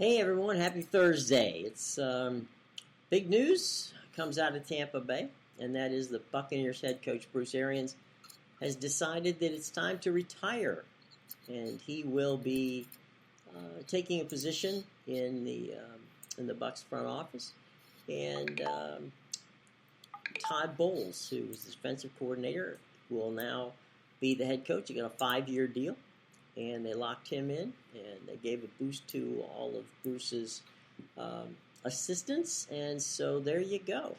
Hey everyone, happy Thursday. It's big news comes out of Tampa Bay, and that is the Buccaneers head coach Bruce Arians has decided that it's time to retire, and he will be taking a position in the Bucs front office. And Todd Bowles, who was the defensive coordinator, will now be the head coach. He got a 5-year deal. And they locked him in, and they gave a boost to all of Bruce's assistants, and so there you go.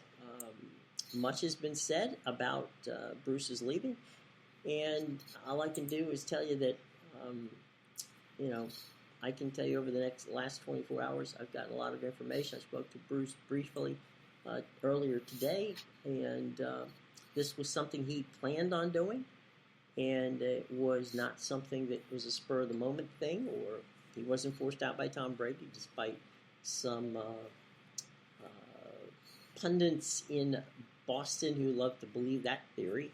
Much has been said about Bruce's leaving, and all I can do is tell you that, I can tell you over the last 24 hours, I've gotten a lot of information. I spoke to Bruce briefly earlier today, and this was something he planned on doing. And it was not something that was a spur-of-the-moment thing, or he wasn't forced out by Tom Brady, despite some pundits in Boston who love to believe that theory.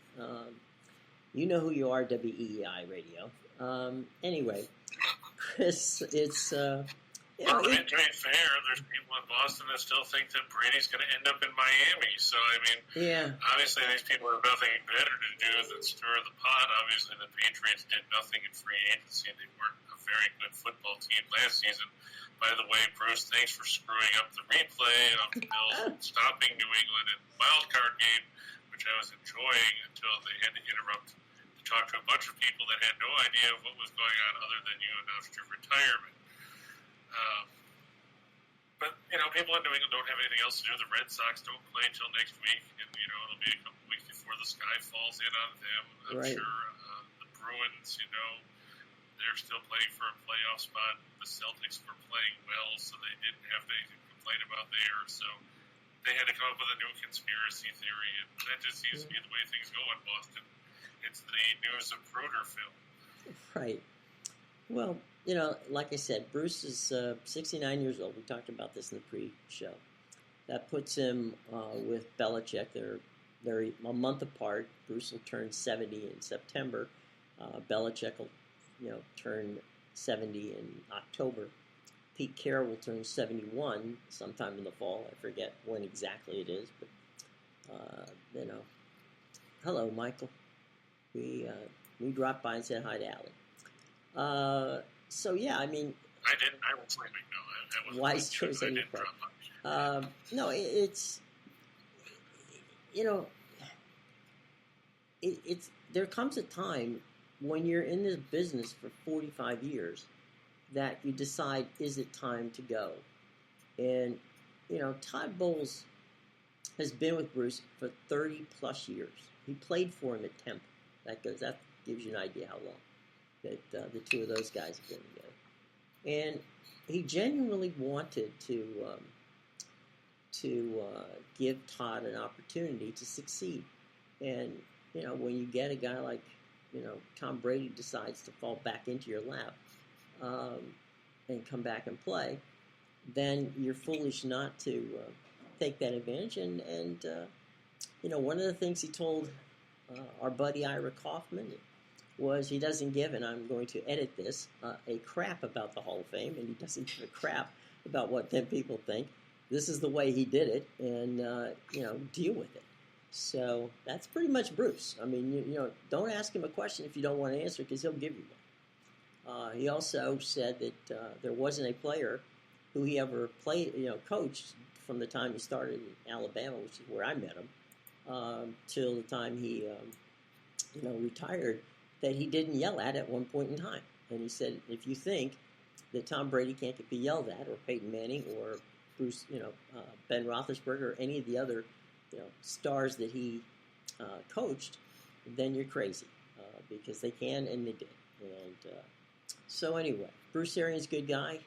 You know who you are, WEEI Radio. Anyway, Chris, it's... Well, to be fair, there's people in Boston that still think that Brady's going to end up in Miami. So, I mean, obviously these people have nothing better to do than stir the pot. Obviously, the Patriots did nothing in free agency. They weren't a very good football team last season. By the way, Bruce, thanks for screwing up the replay of the Bills stopping New England in the wild card game, which I was enjoying until they had to interrupt to talk to a bunch of people that had no idea of what was going on other than you announced your retirement. But, people in New England don't have anything else to do. The Red Sox don't play until next week, and, it'll be a couple weeks before the sky falls in on them. I'm sure the Bruins, they're still playing for a playoff spot. The Celtics were playing well, so they didn't have anything to complain about there. So they had to come up with a new conspiracy theory, and that just seems to be the way things go in Boston. It's the news of Bruder film. Right. Well, like I said, Bruce is 69 years old. We talked about this in the pre-show. That puts him with Belichick. They're a month apart. Bruce will turn 70 in September. Belichick will, turn 70 in October. Pete Carroll will turn 71 sometime in the fall. I forget when exactly it is, but hello, Michael. We dropped by and said hi to Allie. I mean... I didn't. I was sleeping. No, that wise choice on your part. No, it's... It's there comes a time when you're in this business for 45 years that you decide, is it time to go? And, Todd Bowles has been with Bruce for 30-plus years. He played for him at Temple. That gives you an idea how long that the two of those guys have been together. And he genuinely wanted to give Todd an opportunity to succeed. And, when you get a guy like, Tom Brady decides to fall back into your lap and come back and play, then you're foolish not to take that advantage. And one of the things he told our buddy Ira Kaufman was he doesn't give, and I'm going to edit this, a crap about the Hall of Fame, and he doesn't give a crap about what 10 people think. This is the way he did it, and, deal with it. So that's pretty much Bruce. I mean, don't ask him a question if you don't want to answer, because he'll give you one. He also said that there wasn't a player who he ever coached from the time he started in Alabama, which is where I met him, till the time he, retired, that he didn't yell at one point in time. And he said, if you think that Tom Brady can't be yelled at, or Peyton Manning, or Bruce, Ben Roethlisberger, or any of the other, stars that he coached, then you're crazy, because they can, and they did. And so anyway, Bruce Arians, good guy.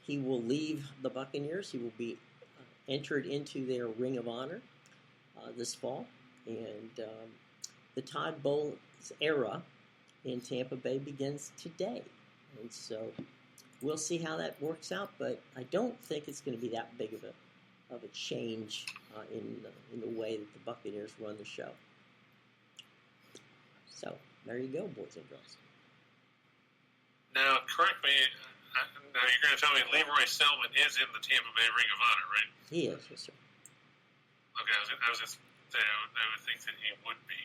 He will leave the Buccaneers. He will be entered into their Ring of Honor this fall. And the Todd Bowles era in Tampa Bay begins today. And so we'll see how that works out, but I don't think it's going to be that big of a change in the way that the Buccaneers run the show. So there you go, boys and girls. Now, correct me, Now you're going to tell me Leroy Selman is in the Tampa Bay Ring of Honor, right? He is, yes, sir. Okay, I was just saying, I would think that he would be,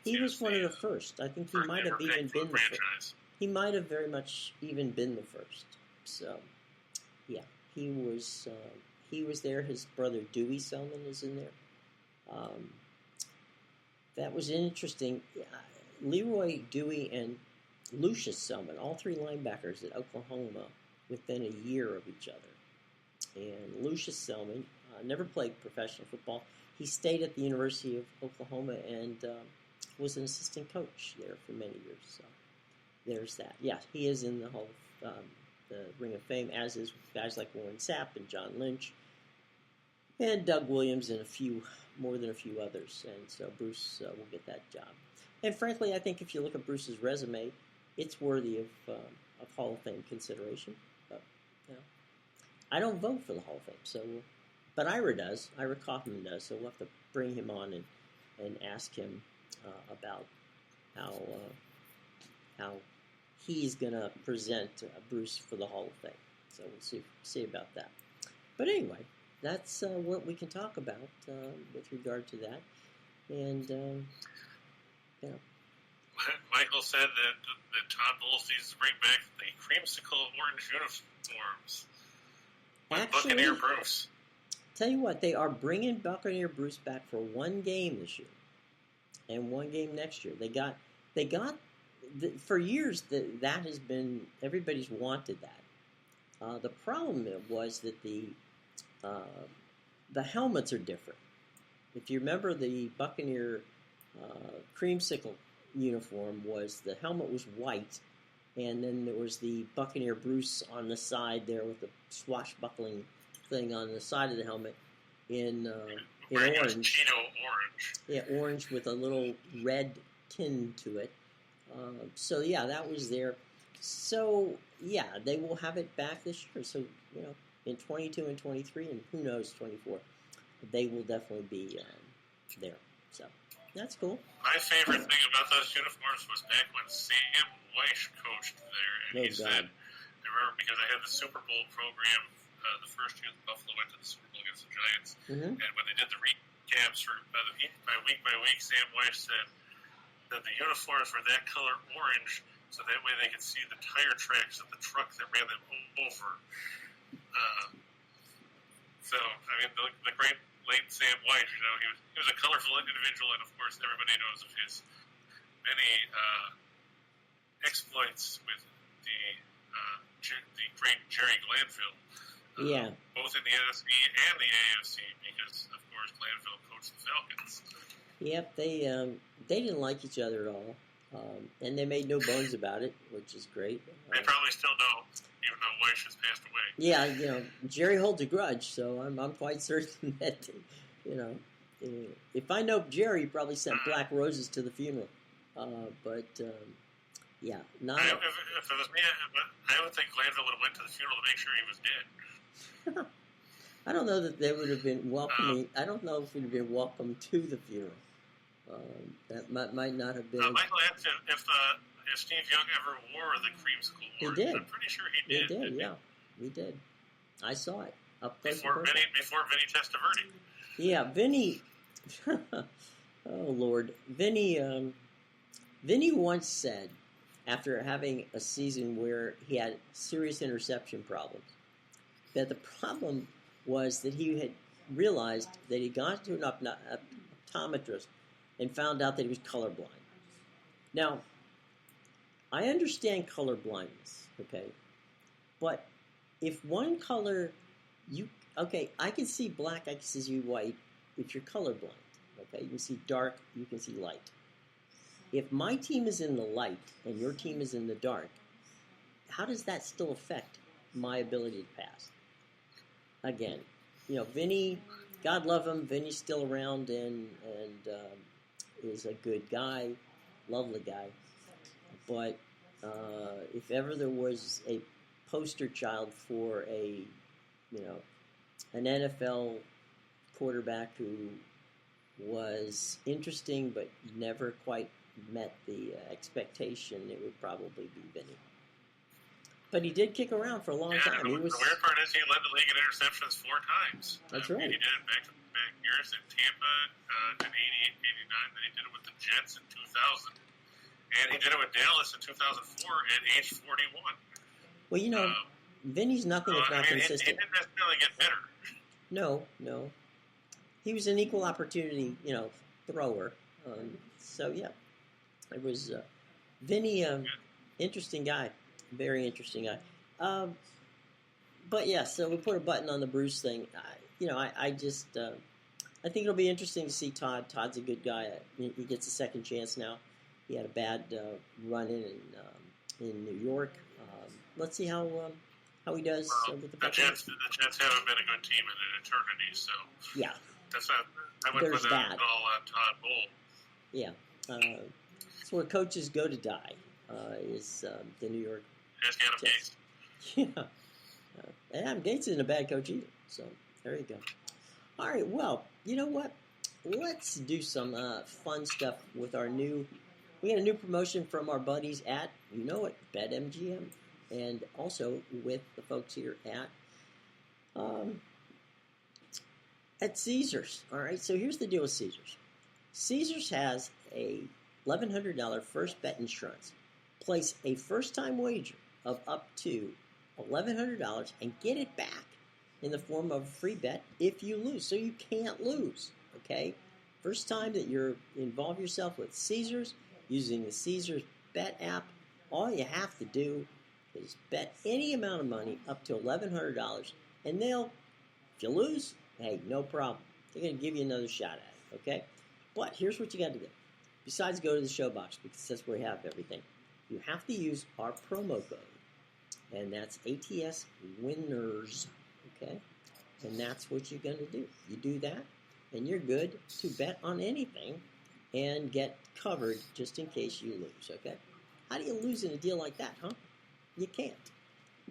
He was one of the first. I think he might have even been the first. He might have very much even been the first. So, yeah, he was there. His brother Dewey Selman is in there. That was interesting. Leroy, Dewey, and Lucius Selman, all three linebackers at Oklahoma within a year of each other. And Lucius Selman never played professional football. He stayed at the University of Oklahoma and was an assistant coach there for many years. So there's that. Yeah, he is in the Hall of the Ring of Fame, as is guys like Warren Sapp and John Lynch and Doug Williams and more than a few others. And so Bruce will get that job. And frankly, I think if you look at Bruce's resume, it's worthy of Hall of Fame consideration. But I don't vote for the Hall of Fame, so. But Ira does. Ira Kaufman does. So we'll have to bring him on and ask him about how he's going to present Bruce for the Hall of Fame. So we'll see about that. But anyway, that's what we can talk about with regard to that. And, Michael said that Todd Bowles needs to bring back the creamsicle orange uniforms. Buccaneer Bruce. Tell you what, they are bringing Buccaneer Bruce back for one game this year, and one game next year. They got for years that has been, everybody's wanted that. The problem was that the helmets are different. If you remember, the Buccaneer creamsicle uniform the helmet was white, and then there was the Buccaneer Bruce on the side there with the swashbuckling thing on the side of the helmet in orange. Cheeto orange. Yeah, orange with a little red tin to it. So yeah, that was there. So yeah, they will have it back this year. So in 22 and 23, and who knows 24, they will definitely be there. So that's cool. My favorite thing about those uniforms was back when Sam Weish coached there, and he said, I remember because I had the Super Bowl program the first year that Buffalo went to the Super Bowl against the Giants, and when they did the recaps for by week, Sam Weish said that the uniforms were that color orange, so that way they could see the tire tracks of the truck that ran them over. So, I mean, the great late Sam Weish, he was a colorful individual, and of course, everybody knows of his many exploits with the great Jerry Glanville. Both in the NFC and the AFC, because of course Glanville coached the Falcons. Yep, they didn't like each other at all, and they made no bones about it, which is great. They probably still don't, even though Weish has passed away. Yeah, Jerry holds a grudge, so I'm quite certain that if I know Jerry, he probably sent black roses to the funeral. Yeah, not. If it was me, I would think Glanville would have went to the funeral to make sure he was dead. I don't know that they would have been welcoming. I don't know if it would have been welcome to the funeral. That might not have been. Michael asked if Steve Young ever wore the creamsicle orange. He did. I'm pretty sure he did. He did, yeah. He did. I saw it up close. Before Vinny Testaverde. Yeah, Vinny. Oh Lord, Vinny once said, after having a season where he had serious interception problems, that the problem was that he had realized that he'd gone to an optometrist and found out that he was colorblind. Now, I understand color blindness, okay? But if one color, I can see black, I can see white if you're colorblind, okay? You can see dark, you can see light. If my team is in the light and your team is in the dark, how does that still affect my ability to pass? Again, Vinny, God love him, Vinny's still around and is a good guy, lovely guy. But if ever there was a poster child for an NFL quarterback who was interesting but never quite met the expectation, it would probably be Vinny. But he did kick around for a long time. The weird part is he led the league in interceptions 4 times. That's right. And he did it back-to-back years in Tampa in 88, 89. Then he did it with the Jets in 2000. And he did it with Dallas in 2004 at age 41. Well, Vinny's nothing if not consistent. He didn't necessarily get better. No. He was an equal opportunity, thrower. It was Vinny, interesting guy. Very interesting guy. But yeah, so we put a button on the Bruce thing. I think it'll be interesting to see Todd. Todd's a good guy. He gets a second chance now. He had a bad run-in in New York. Let's see how he does with the Jets. The Jets haven't been a good team in an eternity, so yeah, I would put that all on Todd Bowl. Yeah, it's where coaches go to die. Is the New York Jets. Yeah, Adam Gates isn't a bad coach either. So there you go. All right, well, you know what? Let's do some fun stuff with our new. We got a new promotion from our buddies at BetMGM, and also with the folks here at Caesars. All right, so here's the deal with Caesars. Caesars has a $1,100 first bet insurance. Place a first-time wager of up to $1,100 and get it back in the form of a free bet if you lose. So you can't lose, okay? First time that you're involve yourself with Caesars using the Caesars Bet app, all you have to do is bet any amount of money up to $1,100, and if you lose, hey, no problem. They're going to give you another shot at it, okay? But here's what you got to do. Besides go to the show box, because that's where we have everything, you have to use our promo code, and that's ATS Winners, okay? And that's what you're going to do. You do that, and you're good to bet on anything and get covered just in case you lose, okay? How do you lose in a deal like that, huh? You can't.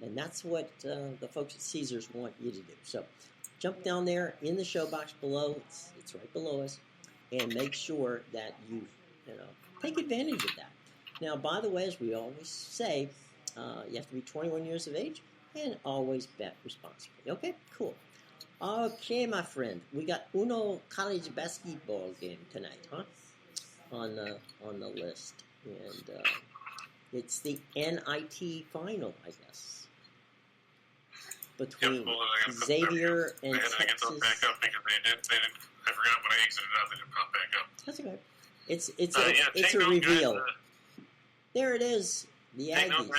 And that's what the folks at Caesars want you to do. So jump down there in the show box below. It's right below us. And make sure that you take advantage of that. Now, by the way, as we always say, you have to be 21 years of age and always bet responsibly. Okay, cool. Okay, my friend, we got Uno college basketball game tonight, huh? On the list, and it's the NIT final, I guess, between Xavier and Texas. I had to get those back up because they didn't. I forgot when I exited out. They didn't pop back up. That's okay. It's a reveal. Guys, there it is. The Aggies.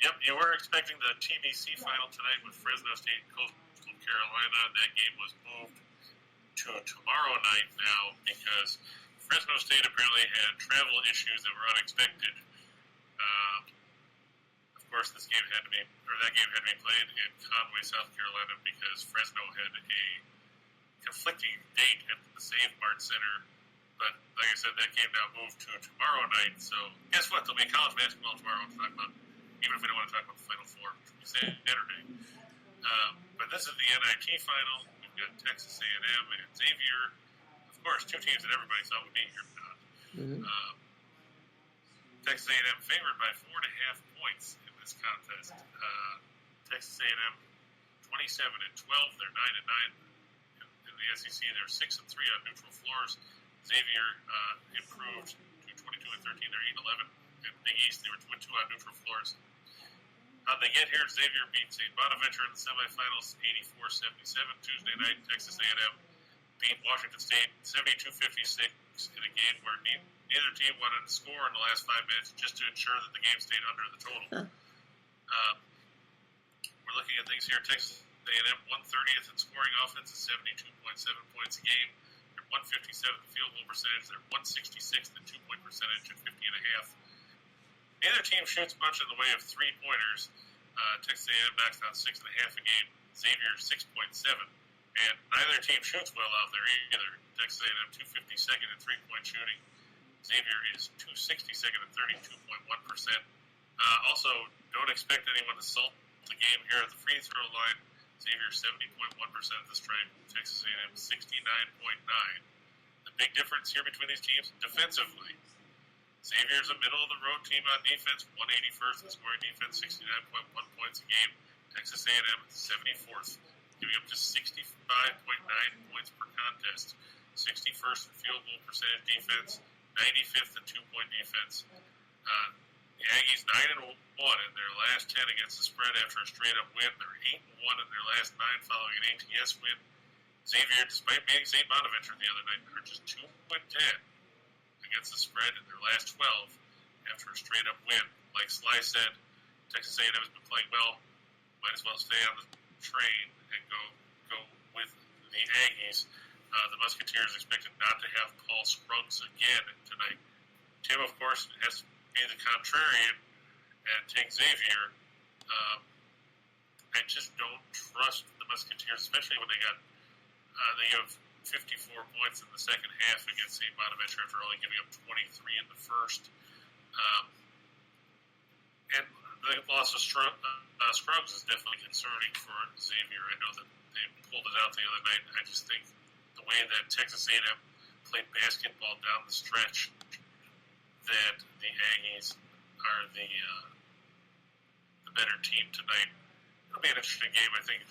Yep, you were expecting the TBC final tonight with Fresno State and Coastal Carolina. That game was moved to tomorrow night now because Fresno State apparently had travel issues that were unexpected. Of course, that game had to be played in Conway, South Carolina, because Fresno had a conflicting date at the Save Mart Center. But like I said, that game now moved to tomorrow night. So guess what? There'll be college basketball tomorrow to talk about, even if we don't want to talk about the Final Four, which will be Saturday. But this is the NIT final. We've got Texas A&M and Xavier. Of course, two teams that everybody thought would be here, but not. Mm-hmm. Texas A&M favored by 4.5 points in this contest. Texas A&M 27-12. They're 9-9 in the SEC. They're 6-3 on neutral floors. Xavier improved to 22-13. They're 8-11 in Big East. They were 2-2 on neutral floors. How'd they get here? Xavier beat St. Bonaventure in the semifinals, 84-77. Tuesday night, Texas A&M beat Washington State 72-56 in a game where neither team wanted to score in the last 5 minutes just to ensure that the game stayed under the total. We're looking at things here. Texas A&M 130th in scoring offense is 72.7 points a game. They're 157th in field goal percentage. They're 166th in two-point percentage at 50.5. Neither team shoots much in the way of three-pointers. Texas A&M knocks down 6.5 a game. Xavier 6.7. And neither team shoots well out there either. Texas A&M 252nd in three-point shooting. Xavier is 262nd at 32.1%. Also, don't expect anyone to salt the game here at the free throw line. Xavier 70.1% of the strike. Texas A&M 69.9. The big difference here between these teams, defensively, Xavier's a middle-of-the-road team on defense, 181st in scoring defense, 69.1 points a game. Texas A&M, 74th, giving up just 65.9 points per contest. 61st in field goal percentage defense, 95th in two-point defense. The Aggies 9-1 in their last 10 against the spread after a straight-up win. They're 8-1 in their last 9 following an ATS win. Xavier, despite beating St. Bonaventure the other night, are just 2-10 against the spread in their last 12 after a straight-up win. Like Sly said, Texas A&M has been playing well. Might as well stay on the train and go with the Aggies. The Musketeers expected not to have Paul Scruggs again tonight. Tim, of course, has to be the contrarian and take Xavier. I just don't trust the Musketeers, especially when they have 54 points in the second half against St. Bonaventure after only giving up 23 in the first. And the loss of Scruggs is definitely concerning for Xavier. I know that they pulled it out the other night. I just think the way that Texas A&M played basketball down the stretch, that the Aggies are the better team tonight. It'll be an interesting game, I think.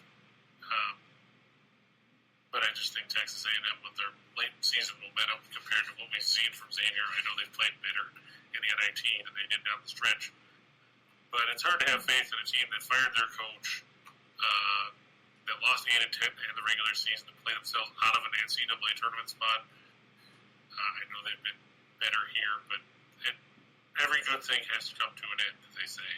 But I just think Texas A&M, with their late season momentum compared to what we've seen from Xavier, I know they've played better in the NIT than they did down the stretch. But it's hard to have faith in a team that fired their coach, that lost 8-10 in the regular season, to play themselves out of an NCAA tournament spot. I know they've been better here, but every good thing has to come to an end, as they say.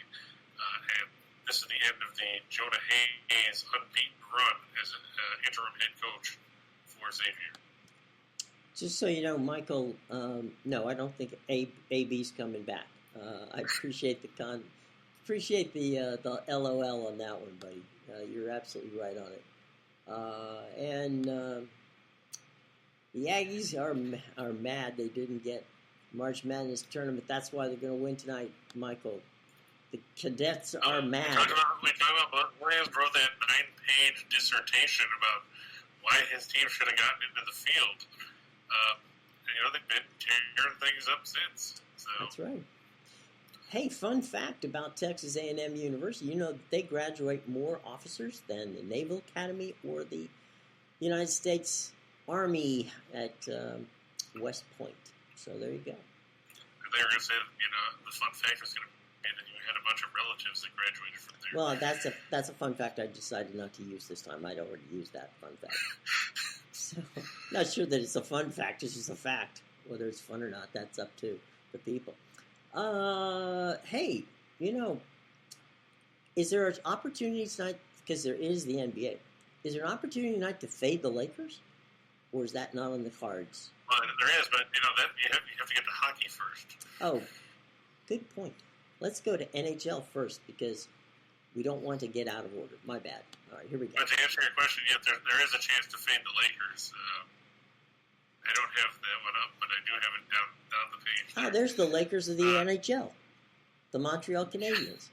And this is the end of the Jonah Hayes unbeaten run as an interim head coach for Xavier. Just so you know, Michael, no, I don't think AB's coming back. I appreciate the LOL on that one, buddy. You're absolutely right on it. And the Aggies are mad they didn't get March Madness tournament. That's why they're going to win tonight, Michael. The Cadets are mad. We talked about Williams wrote that 9-page dissertation about why his team should have gotten into the field. And, they've been tearing things up since. So. That's right. Hey, fun fact about Texas A&M University. You know that they graduate more officers than the Naval Academy or the United States Army at West Point. So there you go. They were going to say, the fun fact was going to be that you had a bunch of relatives that graduated from there. Well, that's a fun fact I decided not to use this time. I'd already used that fun fact. So, not sure that it's a fun fact. It's just a fact. Whether it's fun or not, that's up to the people. Hey, is there an opportunity tonight, because there is the NBA, is there an opportunity tonight to fade the Lakers? Or is that not on the cards? Well, there is, but, that you have to get to hockey first. Oh, good point. Let's go to NHL first, because we don't want to get out of order. My bad. All right, here we go. But to answer your question, there is a chance to fade the Lakers. I don't have that one up, but I do have it down the page. Ah, there's the Lakers of the NHL. The Montreal Canadiens.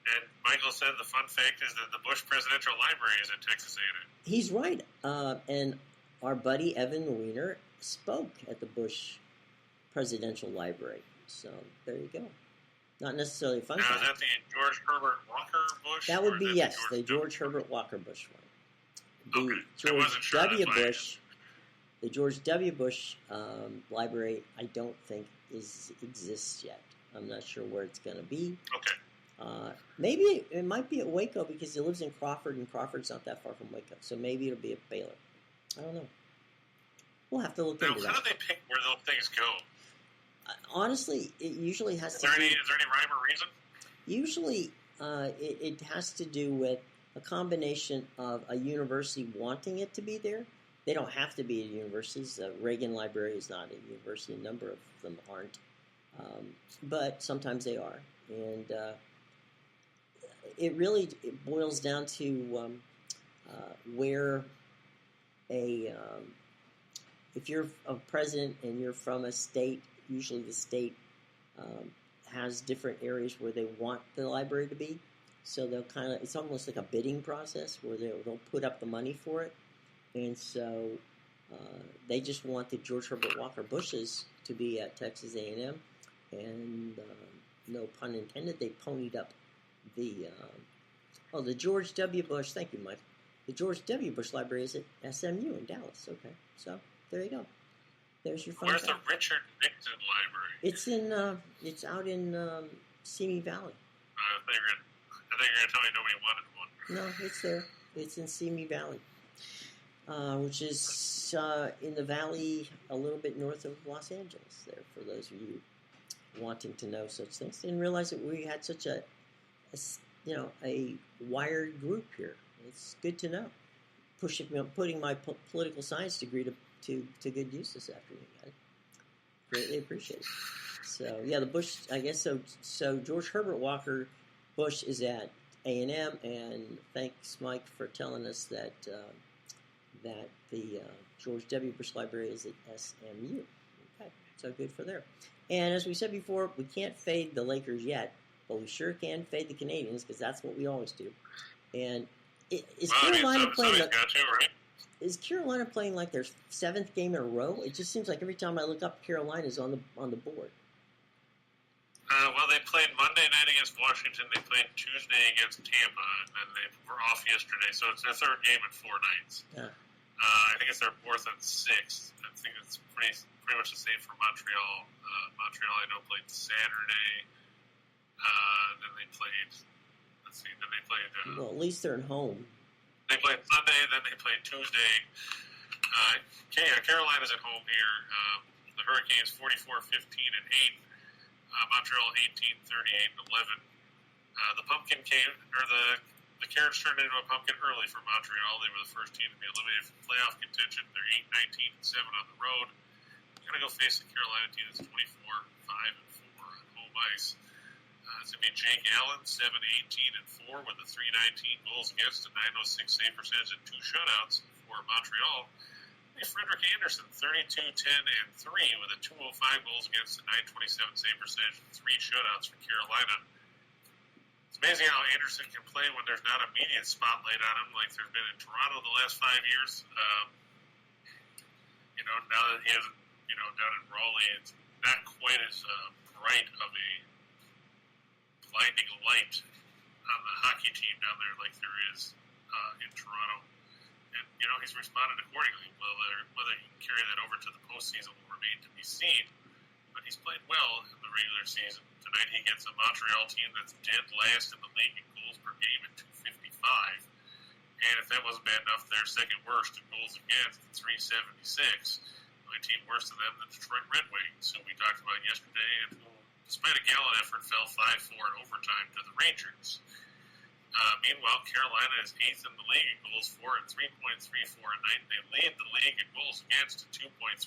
And Michael said the fun fact is that the Bush Presidential Library is at Texas A&M. He's right. And our buddy Evan Weiner spoke at the Bush Presidential Library. So there you go. Not necessarily a fun fact. Now, is that the George Herbert Walker Bush? That would be, yes, the George Herbert Walker Bush one. The George W. Bush. The George W. Bush Library, I don't think exists yet. I'm not sure where it's going to be. Okay. Maybe it might be at Waco because he lives in Crawford, and Crawford's not that far from Waco. So maybe it'll be at Baylor. I don't know. We'll have to look into that. How do they pick where those things go? Honestly, it usually has Is there any rhyme or reason? Usually, it has to do with a combination of a university wanting it to be there. They don't have to be at universities. Reagan Library is not a university. A number of them aren't. But sometimes they are. And it really boils down to where if you're a president and you're from a state, usually the state has different areas where they want the library to be. So they'll it's almost like a bidding process where they'll put up the money for it. And so they just want the George Herbert Walker Bushes to be at Texas A&M, and no pun intended, they ponied up the George W. Bush. Thank you, Mike. The George W. Bush Library is at SMU in Dallas. Okay, so there you go. There's your fun. Where's the Richard Nixon Library? It's out in Simi Valley. I think you're going to tell me nobody wanted one. No, it's there. It's in Simi Valley, which is in the valley a little bit north of Los Angeles. There, for those of you wanting to know such things, didn't realize that we had such a wired group here. It's good to know. Putting my political science degree to good use this afternoon, guys. Greatly appreciate it. So yeah, the Bush, I guess so. So George Herbert Walker Bush is at A&M, and thanks, Mike, for telling us that the George W. Bush Library is at SMU. Okay, so good for there. And as we said before, we can't fade the Lakers yet, but we sure can fade the Canadians because that's what we always do. And Carolina playing? Is Carolina playing like their seventh game in a row? It just seems like every time I look up, Carolina's on the board. Well, they played Monday night against Washington. They played Tuesday against Tampa, and then they were off yesterday. So it's their third game in 4 nights. Yeah. I think it's their fourth and sixth. I think it's pretty much the same for Montreal. Montreal, I know, played Saturday. Then they played. Let's see. Then they played. Well, at least they're at home. They played Sunday. Then they played Tuesday. Carolina's at home here. The Hurricanes 44-15-8. Montreal 18-38-11. The pumpkin came, or the carrots turned into a pumpkin early for Montreal. They were the first team to be eliminated from playoff contention. They're 8-19-7 on the road. They're going to go face the Carolina team that's 24-5-4 on home ice. It's going to be Jake Allen, 7-18-4 with a 319 goals against, a 906 save percentage, and 2 shutouts for Montreal. Frederick Anderson, 32-10-3 with a 205 goals against, a 927 save percentage, and 3 shutouts for Carolina. It's amazing how Anderson can play when there's not immediate spotlight on him like there's been in Toronto the last 5 years. Now that he is, down in Raleigh, it's not quite as bright of a blinding light on the hockey team down there like there is in Toronto. And, he's responded accordingly. Whether he can carry that over to the postseason will remain to be seen. But he's played well in the regular season. Tonight he gets a Montreal team that's dead last in the league in goals per game at 255. And if that wasn't bad enough, they're second worst in goals against at 376. The only team worse than them, the Detroit Red Wings, who we talked about yesterday, and who, despite a gallant effort, fell 5-4 in overtime to the Rangers. Meanwhile, Carolina is 8th in the league in goals for at 3.34 a night. They lead the league in goals against at 2.37.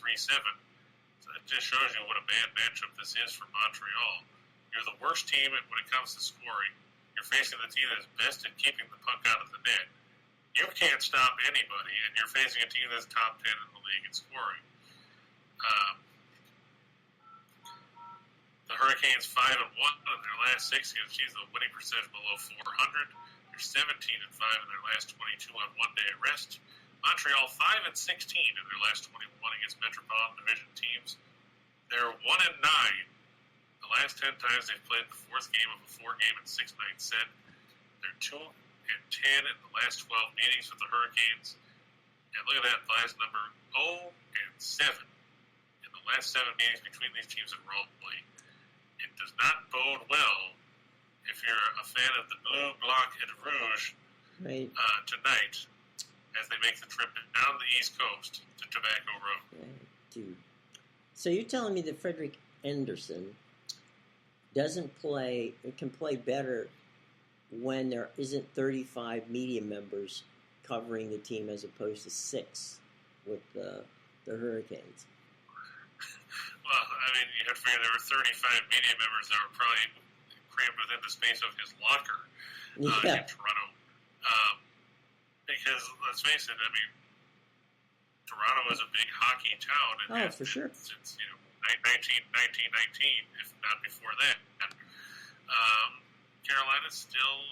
So that just shows you what a bad matchup this is for Montreal. You're the worst team when it comes to scoring. You're facing the team that's best at keeping the puck out of the net. You can't stop anybody, and you're facing a team that's top 10 in the league in scoring. The Hurricanes 5-1 in their last 6 games. The winning percentage below 400. They're 17-5 in their last 22 on one-day rest. Montreal 5-16 in their last 21 against Metropolitan Division teams. They're 1-9 the last 10 times they've played the fourth game of a 4-game and 6-night set. They're 2-10 in the last 12 meetings with the Hurricanes. And look at that last number, 0-7 in the last 7 meetings between these teams in Raleigh. It does not bode well if you're a fan of the Bleu, Blanc, and Rouge tonight as they make the trip down the East Coast to Tobacco Road. Dude. So you're telling me that Frederick Anderson can play better when there isn't 35 media members covering the team as opposed to 6 with the Hurricanes? Well, you have to figure there were 35 media members that were probably crammed within the space of his locker in Toronto. Because, let's face it, Toronto is a big hockey town. And for sure. Since, 1919, if not before that. Carolina's still,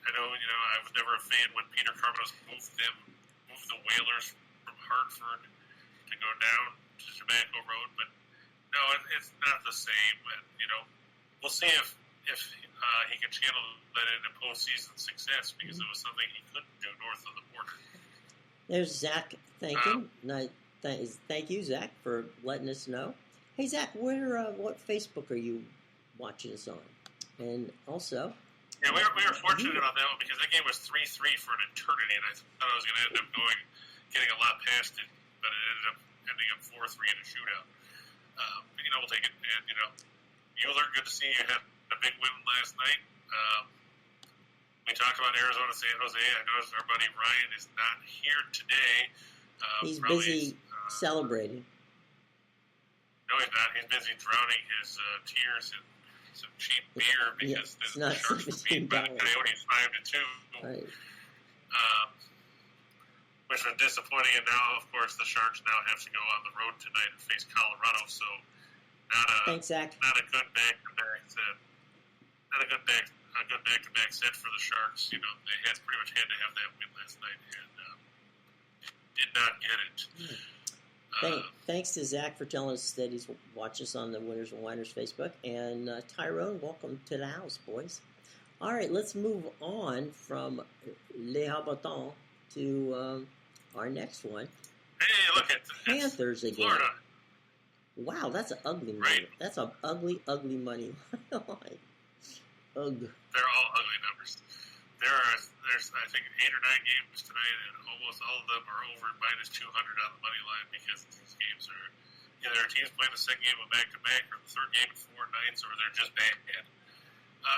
I was never a fan when Peter Carmenos moved the Whalers from Hartford to go down Tobacco Road, but no, it's not the same. And, we'll see if he can channel that into postseason success, because it was something he couldn't do north of the border. There's Zach. Thank you, Zach, for letting us know. Hey, Zach, what Facebook are you watching us on? And also, yeah, we were fortunate on that one because that game was 3-3 for an eternity, and I thought I was going to end up getting a lot past it, but it ended up ending up 4-3 in a shootout. We'll take it. And Euler, good to see you had a big win last night. We talked about Arizona, San Jose. I noticed our buddy Ryan is not here today. He's busy celebrating. No, he's not. He's busy drowning his tears in some cheap beer because the Sharks were beat by the Coyotes 5-2. Right. Which was disappointing, and now, of course, the Sharks now have to go on the road tonight and face Colorado. So, Thanks, Zach. Not a good back-to-back set. Not a good back-to-back set for the Sharks. They pretty much had to have that win last night, and did not get it. Thanks to Zach for telling us that he's watching us on the Winners and Winers Facebook. And Tyrone, welcome to the house, boys. All right, let's move on from Les Habitants to our next one. Hey, look at Panthers again. Florida. Wow, that's an ugly money. Right. That's an ugly money line. Ugh. They're all ugly numbers. There's I think 8 or 9 games tonight, and almost all of them are over minus 200 on the money line because these games are either our teams playing the second game of back-to-back or the third game in 4 nights, or they're just bad.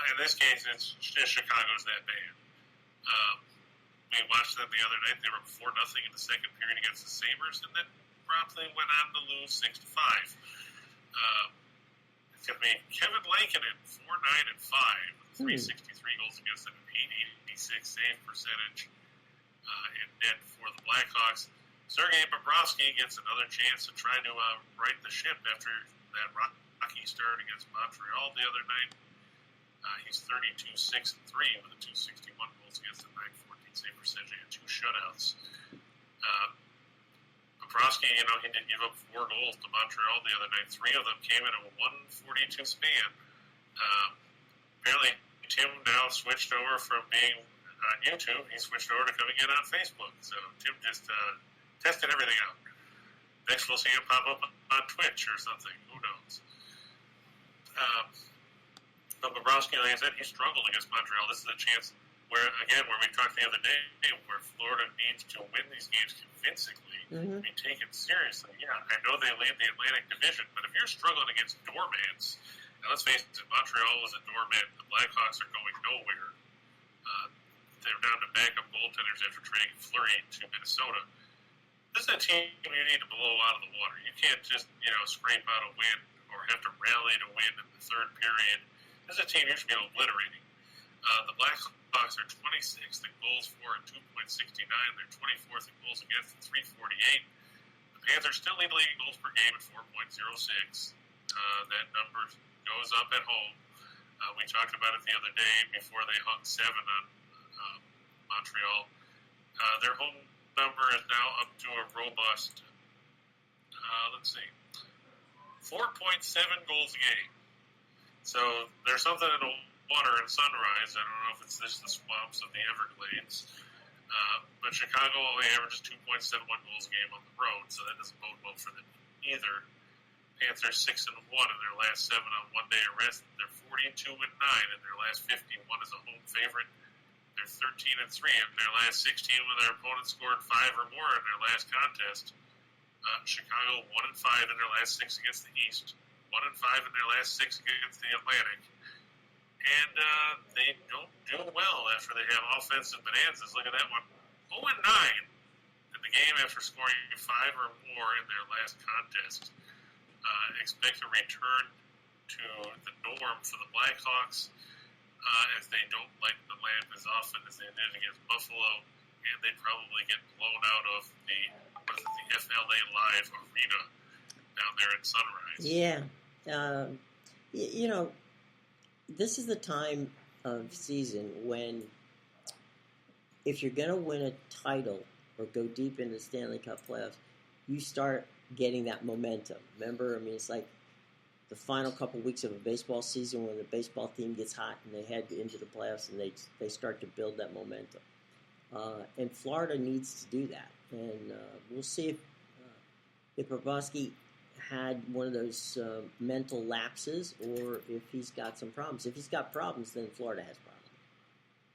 In this case, it's just Chicago's that bad. We watched them the other night. They were 4-0 in the second period against the Sabres, and then promptly went on to lose 6-5. It's going to be Kevin Lankinen, 4-9-5, 363 goals against an 886 save percentage in net for the Blackhawks. Sergei Bobrovsky gets another chance to try to right the ship after that rocky start against Montreal the other night. He's 32-6-3 with a 261 goals against a 914 save percentage and 2 shutouts. Bobrovsky, he did give up 4 goals to Montreal the other night. 3 of them came in a 142 span. Apparently, Tim now switched over from being on YouTube. He switched over to coming in on Facebook. So Tim just tested everything out. Next, we'll see him pop up on Twitch or something. Who knows? But Bobrovsky, like I said, he struggled against Montreal. This is a chance where we talked the other day, where Florida needs to win these games convincingly, be taken seriously. Yeah, I know they lead the Atlantic Division, but if you're struggling against doormats, now let's face it, Montreal was a doormat. The Blackhawks are going nowhere. They're down to backup goaltenders after trading Fleury to Minnesota. This is a team you need to blow out of the water. You can't just, scrape out a win or have to rally to win in the third period. This is a team you should be obliterating. The Blackhawks are 26th in goals for at 2.69. They're 24th in goals against at 348. The Panthers still lead the league in goals per game at 4.06. That number goes up at home. We talked about it the other day before they hung 7 on Montreal. Their home number is now up to a robust, 4.7 goals a game. So there's something in the water in Sunrise. I don't know if it's the swamps of the Everglades. But Chicago only averages 2.71 goals a game on the road, so that doesn't bode well for them either. Panthers 6-1 in their last 7 on one-day arrest. They're 42-9 in their last 51 as a home favorite. They're 13-3 in their last 16 when their opponents scored 5 or more in their last contest. Chicago 1-5 in their last 6 against the East. 1-5 in their last 6 against the Atlantic. And they don't do well after they have offensive bonanzas. Look at that one. 0-9 in the game after scoring 5 or more in their last contest. Expect a return to the norm for the Blackhawks as they don't light the lamp as often as they did against Buffalo, and they probably get blown out of the FLA Live Arena down there in Sunrise. Yeah. This is the time of season when if you're going to win a title or go deep into the Stanley Cup playoffs, you start getting that momentum. Remember, I mean, it's like the final couple weeks of a baseball season when the baseball team gets hot and they head into the playoffs and they start to build that momentum. And Florida needs to do that. And we'll see if Bobrovsky had one of those mental lapses or if he's got some problems. If he's got problems, then Florida has problems.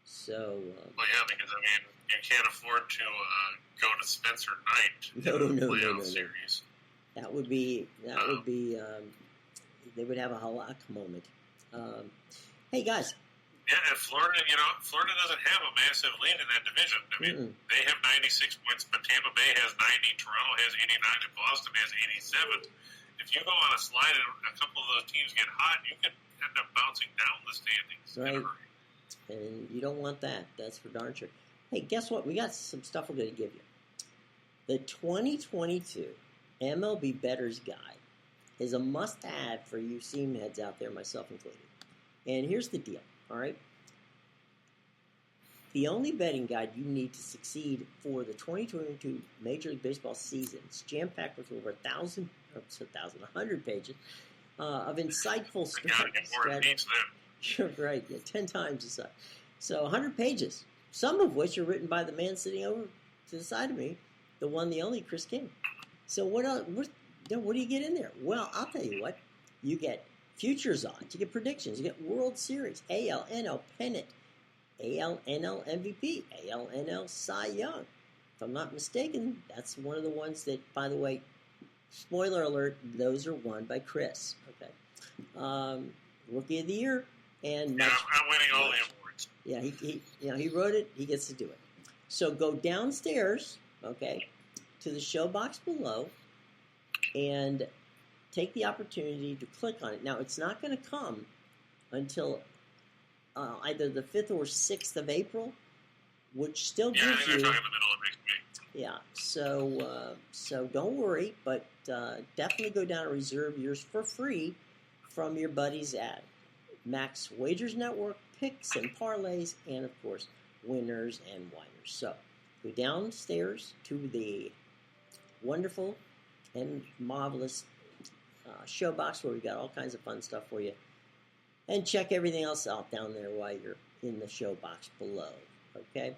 So. Well, yeah, because I mean, you can't afford to go to Spencer Knight in the playoff series. That would be. They would have a halak moment. Hey guys. Yeah, and Florida doesn't have a massive lead in that division. I mean, they have 96 points, but Tampa Bay has 90, Toronto has 89, and Boston has 87. If you go on a slide and a couple of those teams get hot, you can end up bouncing down the standings. Right. And you don't want that. That's for darn sure. Hey, guess what? We got some stuff we're going to give you. The 2022 MLB Bettors Guide is a must-have for you seam heads out there, myself included. And here's the deal, all right? The only betting guide you need to succeed for the 2022 Major League Baseball season is jam-packed with over 100 pages of insightful strategies. You're right, 10 times the size. So 100 pages, some of which are written by the man sitting over to the side of me, the one, the only, Chris King. So what else? What do you get in there? Well, I'll tell you what. You get futures odds, you get predictions, you get World Series, AL, NL pennant, AL, NL MVP, AL, NL Cy Young. If I'm not mistaken, that's one of the ones that, by the way, spoiler alert, those are won by Chris. Okay, Rookie of the Year, and I'm winning all the awards. Yeah, he wrote it. He gets to do it. So go downstairs, okay, to the show box below, and take the opportunity to click on it. Now, it's not going to come until either the 5th or 6th of April, which still gives you... Yeah, I think they're talking in the middle of next week. Yeah, so don't worry, but definitely go down and reserve yours for free from your buddies at Max Wagers Network, Picks and Parlays, and, of course, Winners and Winers. So go downstairs to the wonderful and marvelous show box where we got all kinds of fun stuff for you, and check everything else out down there while you're in the show box below. Okay,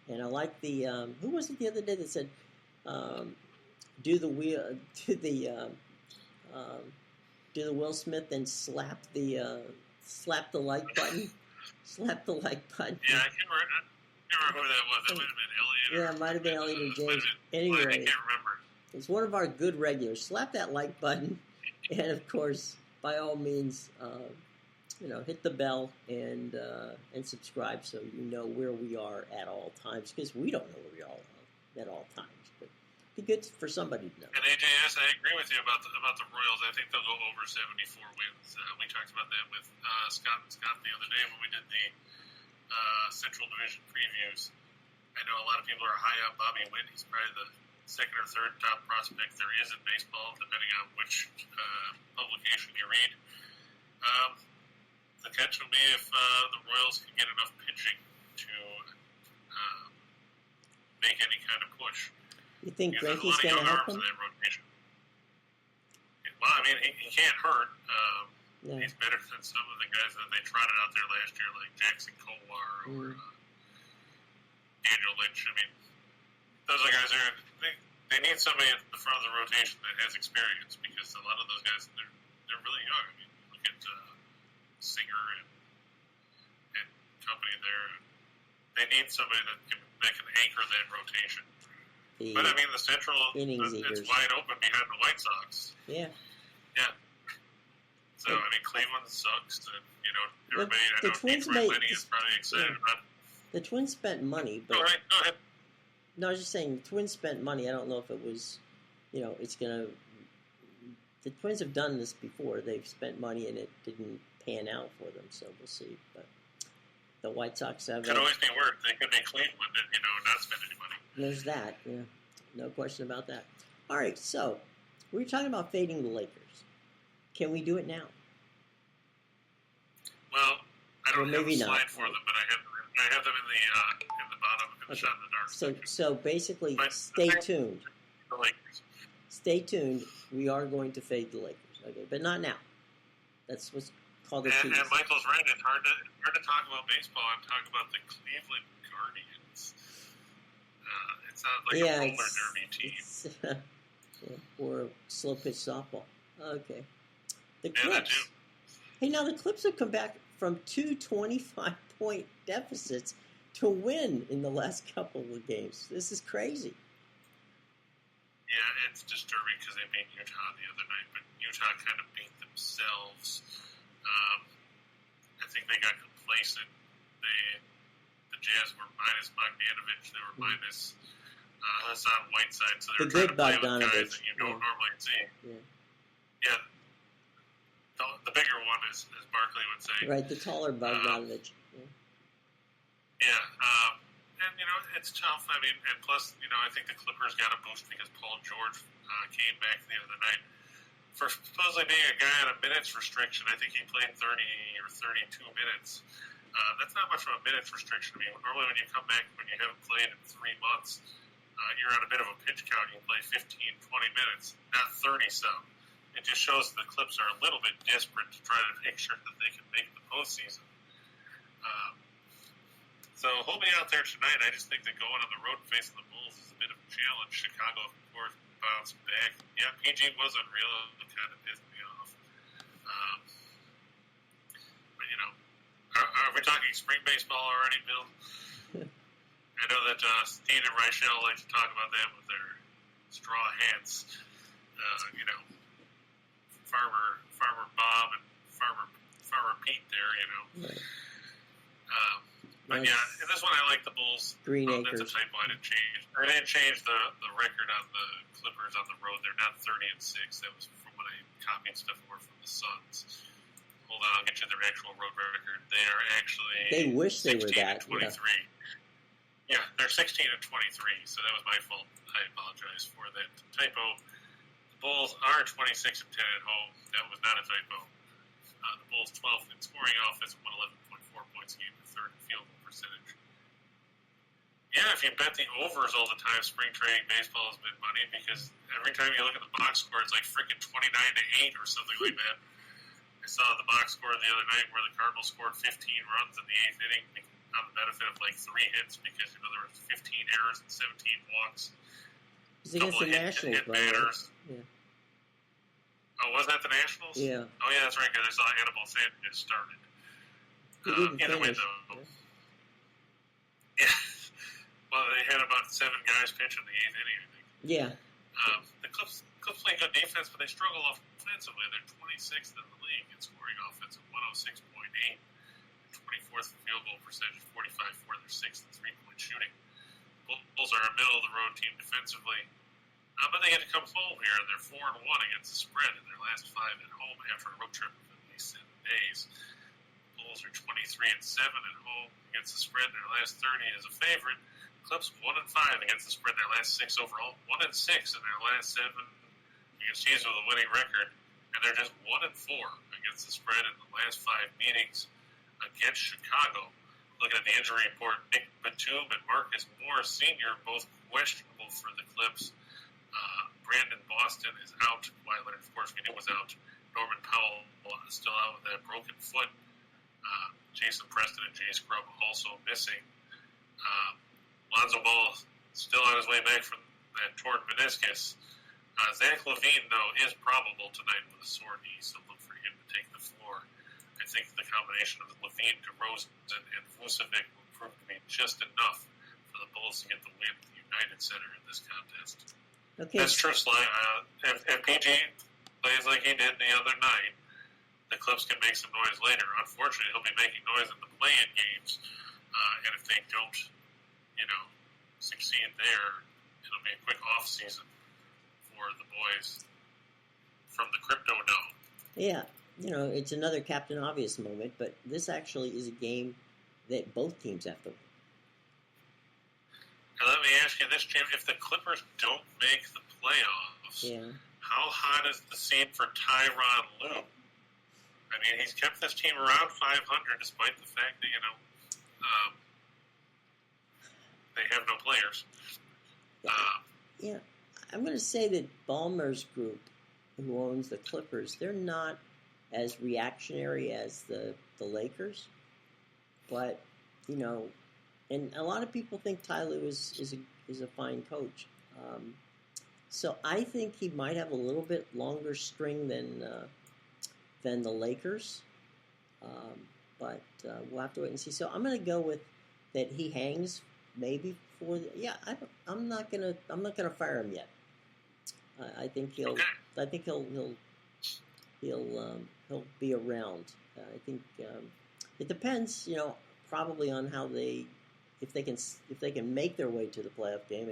and I like the who was it the other day that said do the Will Smith and slap the like button. Slap the like button. Yeah, I can't remember who that was. That might have been Elliot. Yeah, it might have been Elliot or James. Anyway, I can't remember. It's one of our good regulars. Slap that like button, and of course, by all means, hit the bell and subscribe so you know where we are at all times, because we don't know where we are at all times. But it'd be good for somebody to know. And AJS, I agree with you about the Royals. I think they'll go over 74 wins. We talked about that with Scott the other day when we did the Central Division previews. I know a lot of people are high on Bobby Witt. He's probably the second or third top prospect there is in baseball, depending on which publication you read. The catch will be if the Royals can get enough pitching to make any kind of push. You think Greinke's going to help him? Well, I mean, he can't hurt. He's better than some of the guys that they trotted out there last year, like Jackson Kowar or Daniel Lynch. I mean, those are guys they need somebody at the front of the rotation that has experience, because a lot of those guys, they're really young. I mean, look at Singer and company there. They need somebody that can anchor that rotation. But I mean, the Central, it's wide open behind the White Sox. Yeah. Yeah. So, I mean, Cleveland sucks. And, everybody, the Twins Lenny is probably excited about it. The Twins spent money. But, all right, go ahead. No, I was just saying, the Twins spent money. I don't know if it was, it's going to... The Twins have done this before. They've spent money and it didn't pan out for them, so we'll see. But the White Sox have... It could always be worse. They could be Cleveland and, not spend any money. There's that, yeah. No question about that. All right, so we were talking about fading the Lakers. Can we do it now? Well, I don't have a slide for them, but I have them in the bottom, in the shot in the dark. So basically, stay tuned. The Lakers. stay tuned. We are going to fade the Lakers, okay, but not now. That's what's called a tease. And Michael's right. It's hard to talk about baseball and talk about the Cleveland Guardians. It's not like a roller derby team. Or slow pitch softball. Okay. The Clips. Hey, now the Clips have come back from 2 25-point deficits to win in the last couple of games. This is crazy. Yeah, it's disturbing because they beat Utah the other night, but Utah kind of beat themselves. I think they got complacent. The Jazz were minus Bogdanovich. They were minus Hassan Whiteside. So they were trying to play with guys that you don't normally see. Yeah. The bigger one, as Barkley would say. Right, the taller Bogdanovich. And, it's tough. I mean, and plus, I think the Clippers got a boost because Paul George came back the other night. For supposedly being a guy on a minutes restriction, I think he played 30 or 32 minutes. That's not much of a minutes restriction. I mean, normally when you come back, when you haven't played in 3 months, you're on a bit of a pitch count. You play 15, 20 minutes, not 30-some. It just shows the Clips are a little bit desperate to try to make sure that they can make the postseason. So hold me out there tonight. I just think that going on the road and facing the Bulls is a bit of a challenge. Chicago, of course, bounced back. Yeah, PG was unreal. It kind of pissed me off. But, are we talking spring baseball already, Bill? I know that Steen and Reichel like to talk about them with their straw hats. Farmer Bob and Farmer Pete there, Right. But yeah, in this one I like the Bulls. Green Acres. That's a typo. I didn't change the record on the Clippers on the road. They're not 30-6. That was from when I copied stuff over from the Suns. Hold on, I'll get you their actual road record. They are actually. They wish they were that. 23. Yeah, they're 16-23. So that was my fault. I apologize for that typo. The Bulls are 26-10 at home. That was not a typo. The Bulls 12th in scoring offense, 111.4 points a game, third in field goal percentage. Yeah, if you bet the overs all the time, spring training baseball has been money because every time you look at the box score, it's like freaking 29-8 or something like that. I saw the box score the other night where the Cardinals scored 15 runs in the 8th inning on the benefit of like 3 hits because there were 15 errors and 17 walks. It's against the Nationals, batters. Yeah. Oh, was that the Nationals? Yeah. Oh, yeah, that's right, because I saw Hannibal Sanchez started. Either way, though. Yeah. Well, they had about 7 guys pitch in the 8th inning, I think. Yeah. The Clips play good defense, but they struggle offensively. They're 26th in the league in scoring offense at 106.8. 24th in field goal percentage, 45 for their 6th in three-point shooting. Bulls are a middle-of-the-road team defensively. But they had to come home here, and they're 4-1 against the spread in their last 5 at home after a road trip of at least 7 days. The Bulls are 23-7 at home against the spread in their last 30 as a favorite. Clips 1-5 against the spread in their last 6 overall. 1-6 in their last 7 against teams with a winning record, and they're just 1-4 against the spread in the last 5 meetings against Chicago. Looking at the injury report, Nick Batum and Marcus Morris Sr. both questionable for the Clips. Brandon Boston is out. Kawhi Leonard, of course, we knew was out. Norman Powell is still out with that broken foot. Jason Preston and Jay Scrubb also missing. Lonzo Ball still on his way back from that torn meniscus. Zach LaVine, though, is probable tonight with a sore knee, so look for him to take the floor. I think the combination of LaVine, DeRozan, and Vucevic will prove to be just enough for the Bulls to get the win at the United Center in this contest. Okay. That's true, Sly. If PG plays like he did the other night, the Clips can make some noise later. Unfortunately, he'll be making noise in the play-in games, and if they don't, succeed there, it'll be a quick off-season for the boys from the Crypto Dome. Yeah, it's another Captain Obvious moment, but this actually is a game that both teams have to win. And let me ask you this, Jim. If the Clippers don't make the playoffs, how hot is the scene for Tyronn Lue? I mean, he's kept this team around 500 despite the fact that, they have no players. I'm going to say that Ballmer's group, who owns the Clippers, they're not as reactionary as the Lakers, but and a lot of people think Ty Lue is a fine coach. So I think he might have a little bit longer string than the Lakers, but we'll have to wait and see. So I'm going to go with that he hangs maybe for I'm not gonna fire him yet. I think he'll be around. I think it depends, probably on how if they can make their way to the playoff game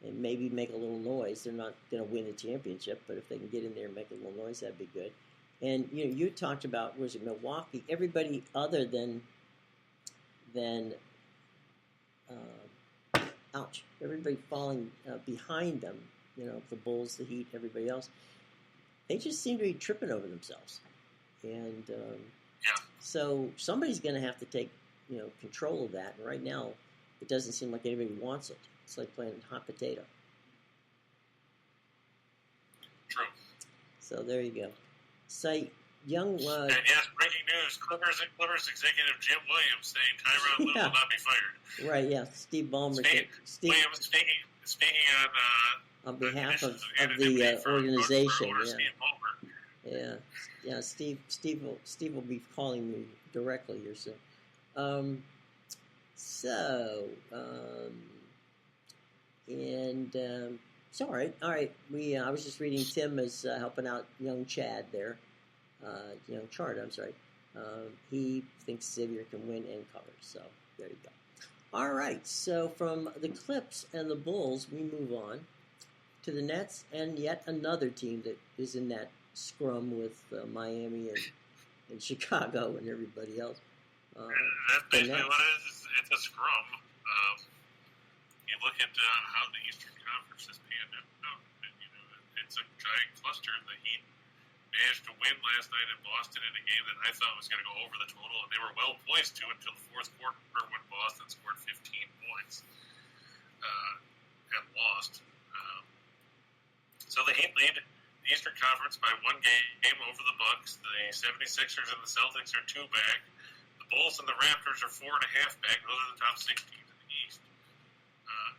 and maybe make a little noise. They're not going to win the championship, but if they can get in there and make a little noise, that'd be good. And you talked about, was it Milwaukee? Everybody other than everybody falling behind them. The Bulls, the Heat, everybody else. They just seem to be tripping over themselves, and so somebody's going to have to take control of that. And right now, it doesn't seem like anybody wants it. It's like playing hot potato. True. So there you go. So young. And yes, breaking news: Clippers executive Jim Williams saying Tyronn Lue will not be fired. Right. Yeah. Steve Ballmer. Williams speaking on behalf of the organization. Yeah. Steve will be calling me directly here soon. So all right. I was just reading. Tim is helping out young Chad there. Young Chard, I'm sorry. He thinks Xavier can win and cover. So there you go. All right. So from the Clips and the Bulls, we move on to the Nets and yet another team that is in that scrum with Miami and Chicago and everybody else. That's basically what it is. It's a scrum. You look at how the Eastern Conference has panned out. It's a giant cluster. The Heat managed to win last night in Boston in a game that I thought was going to go over the total, and they were well poised to until the fourth quarter when Boston scored 15 points and lost. So the Heat lead the Eastern Conference by one game over the Bucks. The 76ers and the Celtics are 2 back. The Bulls and the Raptors are 4.5 back. Those are the top 6 teams in the East.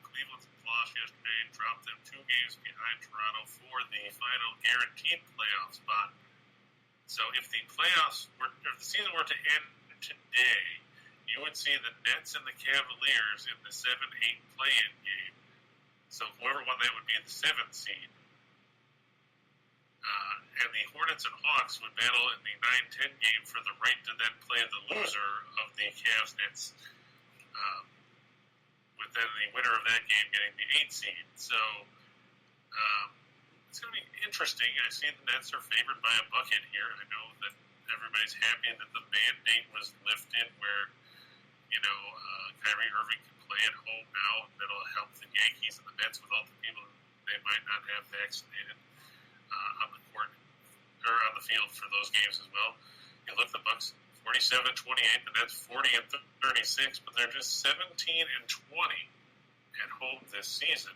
Cleveland's loss yesterday dropped them 2 games behind Toronto for the final guaranteed playoff spot. So if the season were to end today, you would see the Nets and the Cavaliers in the 7-8 play-in game. So whoever won that would be the 7th seed. And the Hornets and Hawks would battle in the 9-10 game for the right to then play the loser of the Cavs-Nets, with then the winner of that game getting the 8th seed. So it's going to be interesting. I see the Nets are favored by a bucket here. I know that everybody's happy that the mandate was lifted where, Kyrie Irving can play at home now. That'll help the Yankees and the Mets with all the people they might not have vaccinated on the court or on the field for those games as well. You look, the Bucks 47-28, the Nets 40-36, but they're just 17-20 at home this season.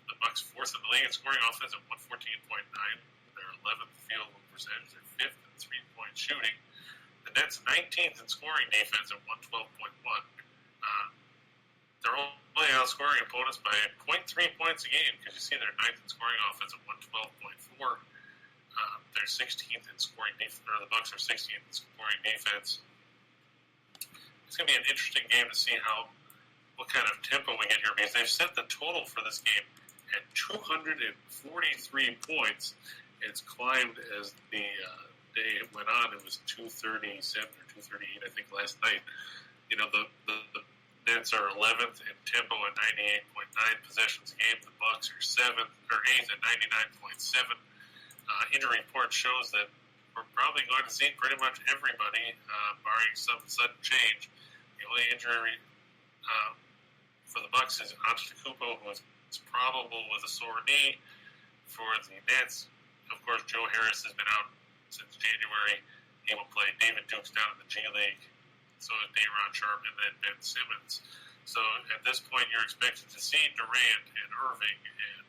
The Bucks 4th in the league in scoring offense at 114.9. They're 11th field goal percentage. They're 5th in 3-point shooting. The Nets 19th in scoring defense at 112.1. They're only outscoring opponents by 0.3 points a game because you see they're 9th in scoring offense at 112.4. They're 16th in scoring defense, or the Bucks are 16th in scoring defense. It's going to be an interesting game to see what kind of tempo we get here, because they've set the total for this game at 243 points. It's climbed as the day went on. It was 237 or 238, I think, last night. The Nets are 11th in tempo at 98.9 possessions a game. The Bucks are 7th or 8th at 99.7. Injury report shows that we're probably going to see pretty much everybody, barring some sudden change. The only injury for the Bucks is Antetokounmpo, who is probable with a sore knee. For the Nets, of course, Joe Harris has been out since January. He will play. David Duke's down in the G League. So is Day'Ron Sharpe and then Ben Simmons. So at this point, you're expected to see Durant and Irving and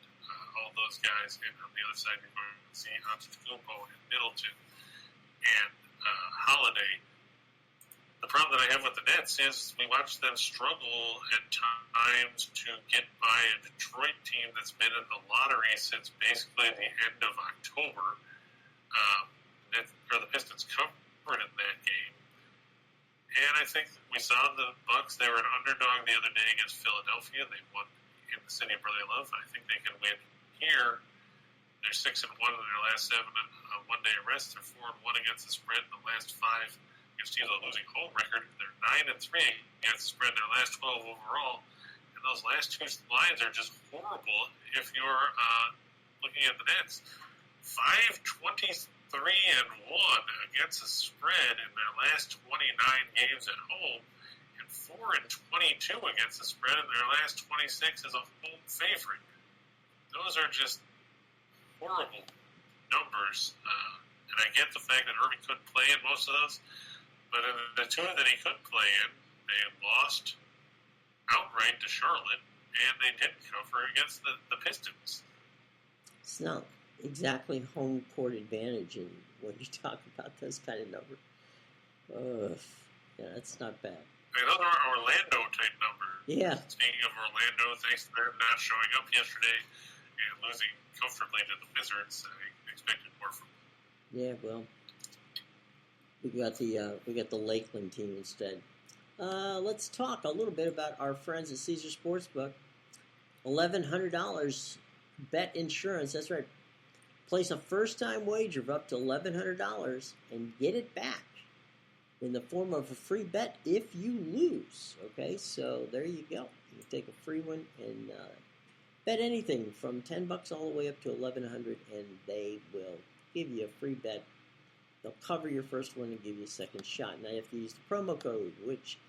all those guys, and on the other side, you're going to see Antetokounmpo and Middleton and Holiday. The problem that I have with the Nets is we watch them struggle at times to get by a Detroit team that's been in the lottery since basically the end of October. The Pistons covered in that game. And I think we saw the Bucks. They were an underdog the other day against Philadelphia. They won in the city of brotherly love. I think they can win here. They're 6-1 in their last 7 one-day arrests. They're 4-1 against the spread in the last 5 against teams with a losing home record. They're 9-3 against the spread in their last 12 overall. And those last 2 lines are just horrible if you're looking at the Nets. 5-23-1 against the spread in their last 29 games at home, and 4-22 against the spread in their last 26 as a home favorite. Those are just horrible numbers. And I get the fact that Irving couldn't play in most of those, but in the 2 that he could play in, they lost outright to Charlotte, and they didn't cover against the Pistons. It's not exactly home court advantage when you talk about those kind of numbers. Yeah, that's not bad. I mean, those are Orlando-type numbers. Yeah. Speaking of Orlando, thanks to them not showing up yesterday and losing comfortably to the Wizards, I expected more from them. Yeah, well, we got the Lakeland team instead. Let's talk a little bit about our friends at Caesar Sportsbook. $1,100 bet insurance. That's right. Place a first-time wager of up to $1,100 and get it back in the form of a free bet if you lose. Okay, so there you go. You take a free one and bet anything from $10 all the way up to $1,100, and they will give you a free bet. They'll cover your first one and give you a second shot. Now you have to use the promo code, which,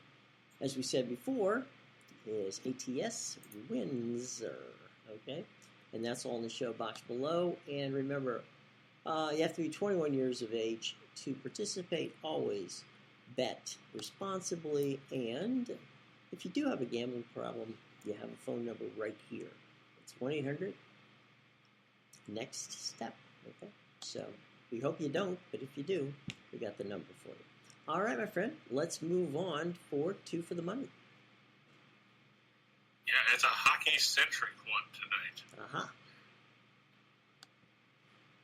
as we said before, is ATS Windsor. Okay. And that's all in the show box below. And remember, you have to be 21 years of age to participate. Always bet responsibly. And if you do have a gambling problem, you have a phone number right here. It's 1-800-NEXT-STEP. Okay? So we hope you don't, but if you do, we got the number for you. All right, my friend, let's move on for 2 for the money. Yeah, it's a hockey-centric one tonight. Uh-huh.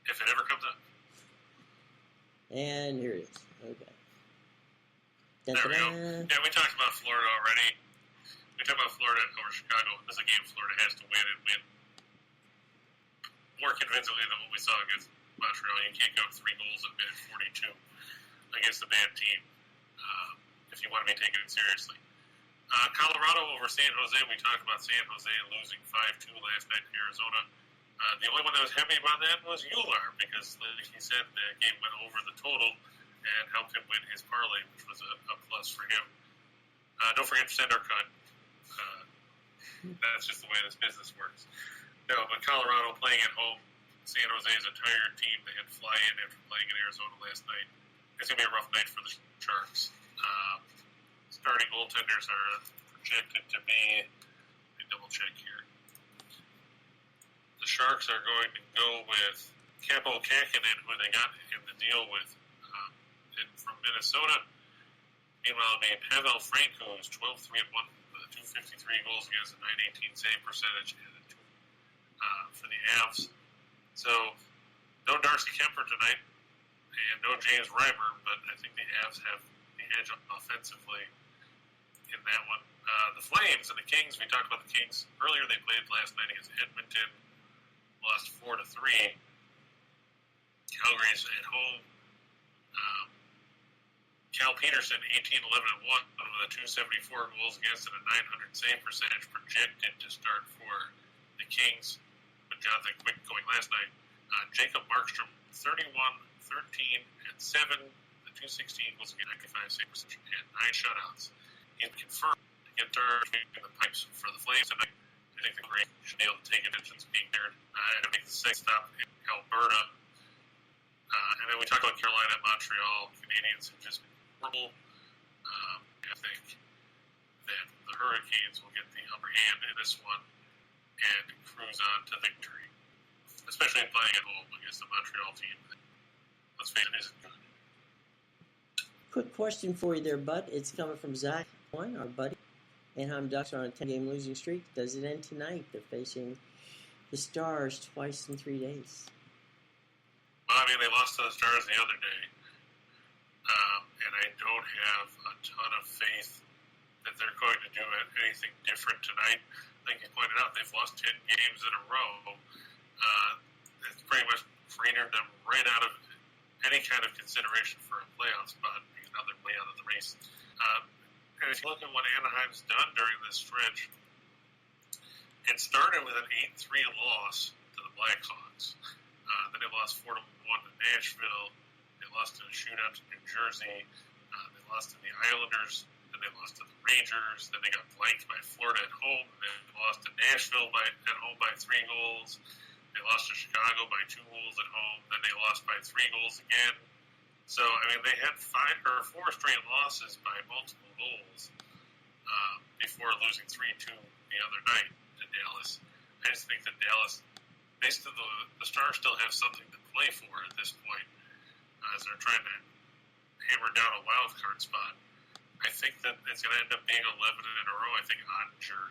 If it ever comes up. And here it is. Okay. There we go. Yeah, we talked about Florida already. We talked about Florida over Chicago. This is a game Florida has to win and win more convincingly than what we saw against Montreal. You can't go 3 goals in minute 42 against a bad team if you want to be taken seriously. Colorado over San Jose. We talked about San Jose losing 5-2 last night to Arizona. The only one that was happy about that was Euler, because, like he said, the game went over the total and helped him win his parlay, which was a plus for him. Don't forget to send our cut. That's just the way this business works. No, but Colorado playing at home. San Jose is a tired team. They had to fly in after playing in Arizona last night. It's going to be a rough night for the Sharks. Starting goaltenders are projected to be, let me double check here. The Sharks are going to go with Capo Kakinen, who they got in the deal with from Minnesota. Meanwhile, it'll be Pavel Franco, who's 12-3-1 with 253 goals against a .918 save percentage for the Avs. So, no Darcy Kemper tonight, and no James Reimer, but I think the Avs have the edge offensively in that one. The Flames and the Kings, we talked about the Kings earlier. They played last night against Edmonton, lost 4-3. Calgary's at home. Cal Peterson, 18-11-1 with a 274 goals against and a .900 save percentage projected to start for the Kings, with Jonathan Quick going last night. Jacob Markstrom, 31-13-7, the 216 goals against 95 save percentage and 9 shutouts. He's confirmed to get third in the pipes for the Flames tonight. I think the Great should be able to take advantage of being there. And make the second stop in Alberta. And then we talk about Carolina and Montreal. Canadians have just been horrible. I think that the Hurricanes Hurricanes will get the upper hand in this one and cruise on to victory, especially playing at home against the Montreal team that, let's face it, isn't good. Quick question for you there, Bud. It's coming from Zach, our buddy. Anaheim Ducks are on a 10-game losing streak. Does it end tonight? They're facing the Stars twice in 3 days. Well, I mean, they lost to the Stars the other day, and I don't have a ton of faith that they're going to do anything different tonight. Like you pointed out, they've lost 10 games in a row. It's pretty much freed them right out of any kind of consideration for a playoff spot, because now they're way out of the race. And if you look at what Anaheim's done during this stretch, it started with an 8-3 loss to the Blackhawks. Then they lost 4-1 to Nashville. They lost in a shootout to New Jersey. They lost to the Islanders. Then they lost to the Rangers. Then they got blanked by Florida at home. Then they lost to Nashville at home by 3 goals. They lost to Chicago by 2 goals at home. Then they lost by 3 goals again. So, I mean, they had 4 straight losses by multiple goals before losing 3-2 the other night to Dallas. I just think that Dallas, the Stars still have something to play for at this point as they're trying to hammer down a wild card spot. I think that it's going to end up being 11 in a row. I think Ottinger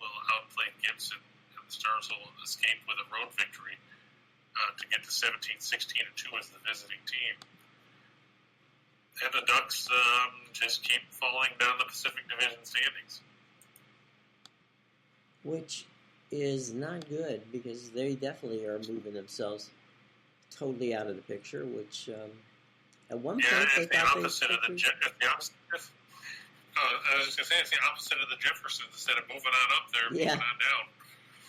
will outplay Gibson, and the Stars will escape with a road victory to get to 17-16-2 as the visiting team. And the Ducks just keep falling down the Pacific Division standings. Which is not good, because they definitely are moving themselves totally out of the picture, which at one point they thought I was just going to say, it's the opposite of the Jeffersons. Instead of moving on up, they're moving on down.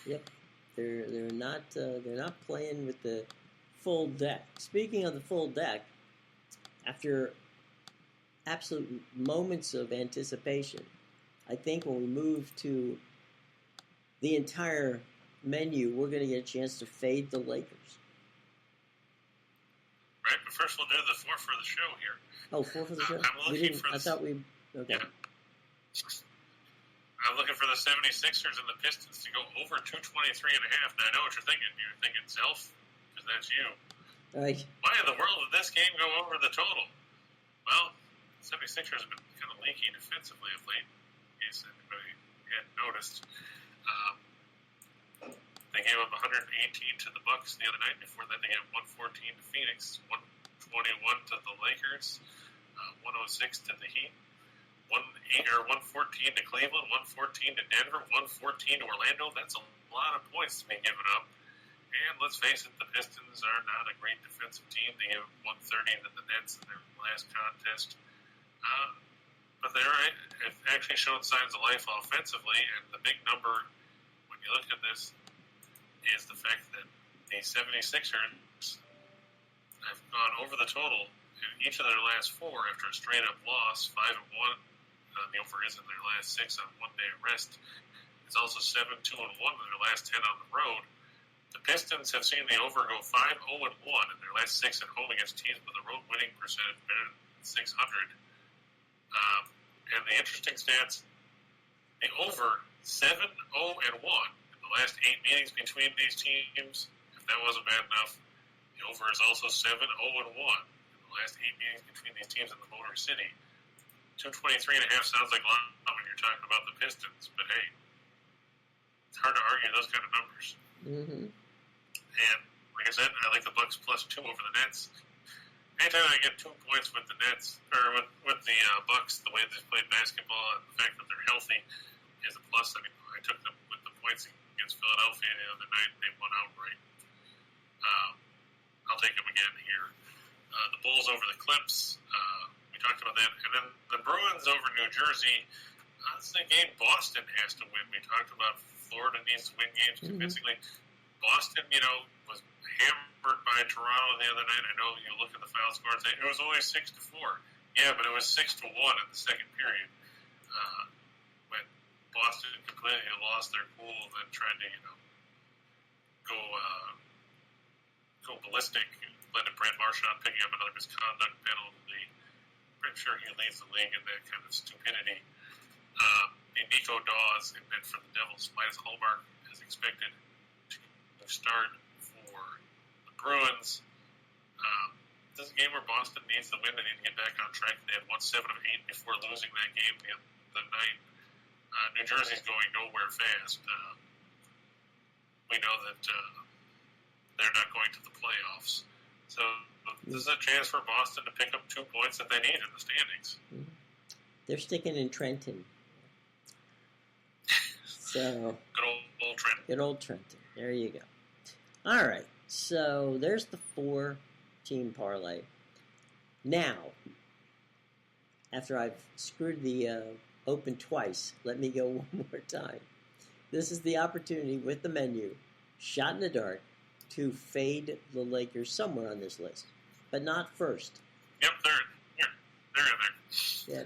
Yep. They're not playing with the full deck. Speaking of the full deck, after absolute moments of anticipation, I think when we move to the entire menu, we're going to get a chance to fade the Lakers. Right, but first we'll do the 4 for the show here. Oh, 4 for the show? Okay. I'm looking for the 76ers and the Pistons to go over 223.5. Now, I know what you're thinking. You're thinking Self, because that's you. Right. Why in the world did this game go over the total? Well, the 76ers have been kind of leaky defensively of late, in case anybody hadn't noticed. They gave up 118 to the Bucks the other night. Before that, they gave 114 to Phoenix, 121 to the Lakers, 106 to the Heat, 114 to Cleveland, 114 to Denver, 114 to Orlando. That's a lot of points to be given up. And let's face it, the Pistons are not a great defensive team. They gave 130 to the Nets in their last contest. But they're actually shown signs of life offensively. And the big number, when you look at this, is the fact that the 76ers have gone over the total in each of their last 4 after a straight-up loss, 5-1. The over is in their last 6 on 1 day of rest. It's also 7-2-1 in their last 10 on the road. The Pistons have seen the over go 5-0-1 in their last 6 at home against teams with a road winning percentage better than 600. And the interesting stats, the over 7-0-1 in the last 8 meetings between these teams. If that wasn't bad enough, the over is also 7-0-1 in the last 8 meetings between these teams in the Motor City. 223.5 sounds like a lot when you're talking about the Pistons, but hey, it's hard to argue those kind of numbers. Mm-hmm. And like I said, I like the Bucks +2 over the Nets. Anytime I get 2 points with the Nets or with the Bucks, the way they played basketball and the fact that they're healthy is a plus. I mean, I took them with the points against Philadelphia the other night. They won outright. I'll take them again here. The Bulls over the Clips. We talked about that. And then the Bruins over New Jersey. This is a game Boston has to win. We talked about Florida needs to win games convincingly. Boston, was hammered by Toronto the other night. I know you look at the foul score and say it was only 6-4. Yeah, but it was 6-1 in the second period. When Boston completely lost their cool and then tried to, go ballistic, led to Brad Marchand picking up another misconduct penalty. I'm sure he leads the league in that kind of stupidity. Nico Nico Dawes in net for the Devils. Linus Hallmark is expected to start for the Bruins. This is a game where Boston needs the win. They need to get back on track. They had won 7 of 8 before losing that game the night. New Jersey's going nowhere fast. We know that they're not going to the playoffs. So this is a chance for Boston to pick up 2 points that they need in the standings. They're sticking in Trenton. So Good old Trenton. Good old Trenton. There you go. All right. So there's the 4-team parlay. Now, after I've screwed the open twice, let me go one more time. This is the opportunity with the menu, shot in the dark, to fade the Lakers somewhere on this list, but not first. Yep, they're in there. Yeah.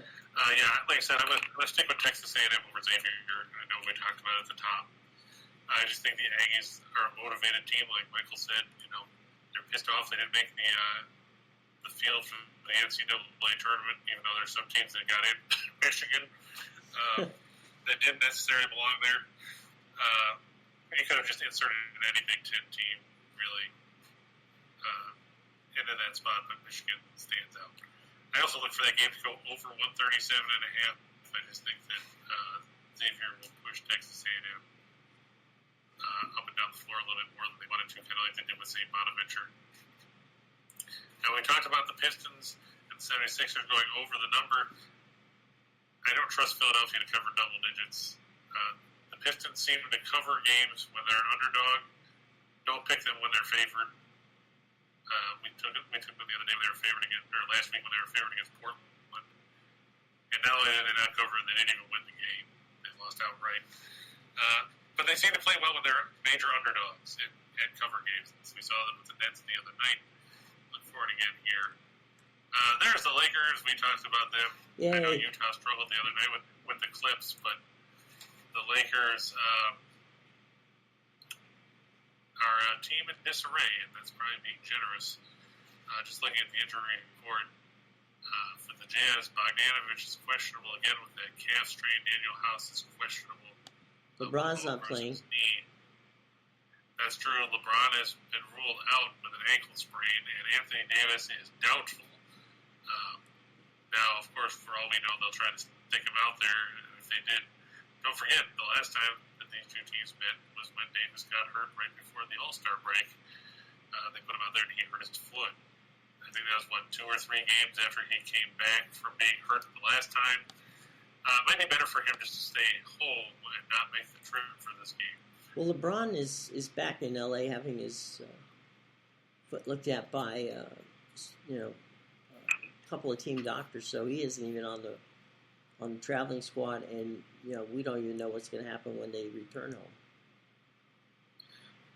Like I said, I'm gonna stick with Texas A&M over Xavier. I know we talked about it at the top. I just think the Aggies are a motivated team, like Michael said. They're pissed off they didn't make the field for the NCAA tournament, even though there's some teams that got in. Michigan that didn't necessarily belong there. You could have just inserted any Big Ten team, really, into that spot, but Michigan stands out. I also look for that game to go over 137.5. I just think that Xavier will push Texas A&M up and down the floor a little bit more than they wanted to, kind of like they did with St. Bonaventure. Now, we talked about the Pistons and 76ers going over the number. I don't trust Philadelphia to cover double digits. The Pistons seem to cover games when they're an underdog. Don't pick them when they're favored. We took them the other day when they were favored against, or last week when they were favored against Portland. And not only did they not cover, they didn't even win the game. They lost outright. But they seem to play well when they're major underdogs at cover games. So we saw them with the Nets the other night. Look forward again here. There's the Lakers. We talked about them. Yay. I know Utah struggled the other night with the Clips, but the Lakers are a team in disarray, and that's probably being generous. Just looking at the injury report for the Jazz, Bogdanovich is questionable again with that calf strain. Daniel House is questionable. LeBron's not playing. Knee. That's true. LeBron has been ruled out with an ankle sprain, and Anthony Davis is doubtful. Now, of course, for all we know, they'll try to stick him out there. If they did, don't forget, the last time that these two teams met was when Davis got hurt right before the All-Star break. They put him out there and he hurt his foot. I think that was, 2 or 3 games after he came back from being hurt the last time. Might be better for him just to stay home and not make the trip for this game. Well, LeBron is back in L.A. having his foot looked at by, a couple of team doctors, so he isn't even on the traveling squad, and we don't even know what's going to happen when they return home.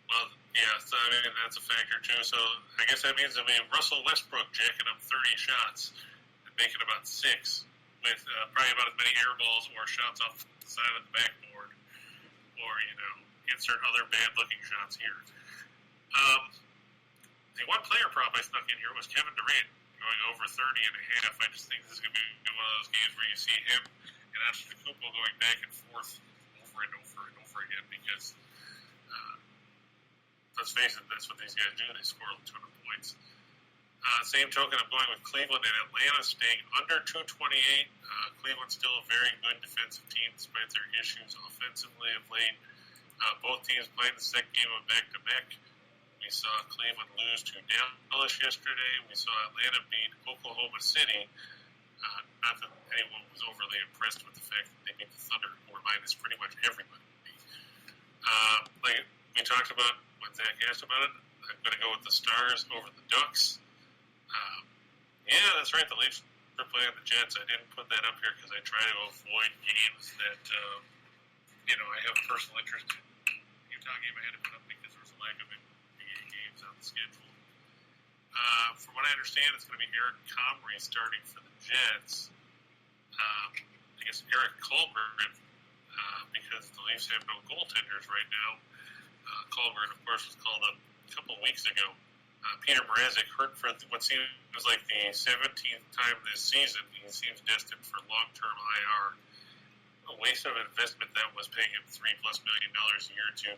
Well, yeah, so I mean that's a factor too. So I guess that means Russell Westbrook jacking up 30 shots and making about 6 with probably about as many air balls or shots off the side of the backboard, or insert other bad-looking shots here. The one player prop I snuck in here was Kevin Durant going over 30.5. I just think this is going to be one of those games where you see him and Antetokounmpo going back and forth over and over and over again because, let's face it, that's what these guys do. They score a ton of points. Same token, I'm going with Cleveland and Atlanta staying under 228. Cleveland's still a very good defensive team despite their issues offensively of late. Both teams played the second game of back-to-back. We saw Cleveland lose to Dallas yesterday. We saw Atlanta beat Oklahoma City. Not that anyone was overly impressed with the fact that they beat the Thunder, who were minus pretty much everybody. Like we talked about when Zach asked about it, I'm going to go with the Stars over the Ducks. Yeah, that's right. The Leafs are playing the Jets. I didn't put that up here because I try to avoid games that I have a personal interest in. The Utah game I had to put up because there was a lack of NBA games on the schedule. From what I understand, it's going to be Eric Comrie starting for the Jets. I guess Eric Culbertson, because the Leafs have no goaltenders right now. Culbertson, of course, was called up a couple of weeks ago. Peter Mrazek hurt for what seems like the 17th time this season. He seems destined for long-term IR. a waste of investment that was paying him $3+ million a year to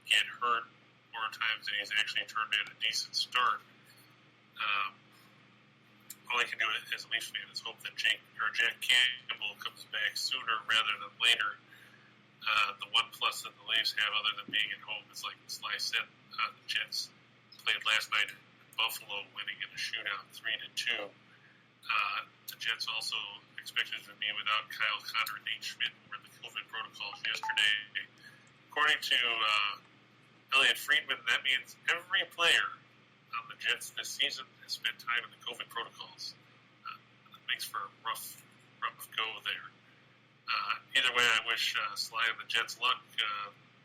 get hurt more times than he's actually turned in a decent start. All I can do as a Leafs fan is hope that Jack Campbell comes back sooner rather than later. The one plus that the Leafs have, other than being at home, is like Sly said, the Jets played last night in Buffalo, winning in a shootout 3-2. The Jets also expected to be without Kyle Connor and Nate Schmidt were the COVID protocols yesterday. According to Elliot Friedman, that means every player on the Jets this season has spent time in the COVID protocols. That makes for a rough go there. Either way, I wish Sly and the Jets luck.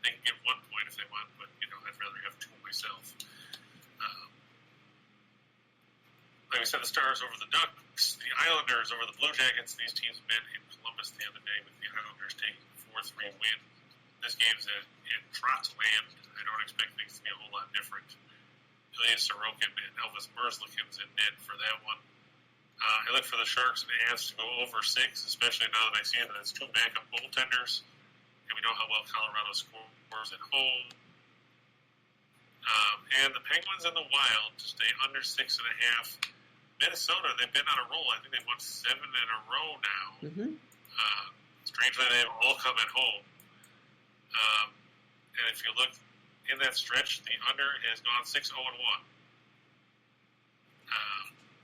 They can get 1 point if they want, but I'd rather have 2 myself. Like I said, the Stars over the Ducks, the Islanders over the Blue Jackets. These teams met in Columbus the other day with the Islanders taking a 4-3 win. This game's in Trotz land. I don't expect things to be a whole lot different. Ilya Sorokin and Elvis Merzlikins in net for that one. I look for the Sharks and Avs to go over 6, especially now that I see that it's 2 backup goaltenders, and we know how well Colorado scores at home. And the Penguins and the Wild to stay under 6.5. Minnesota, they've been on a roll. I think they've won 7 in a row now. Mm-hmm. Strangely, they've all come at home. And if you look in that stretch, the under has gone 6-0-1.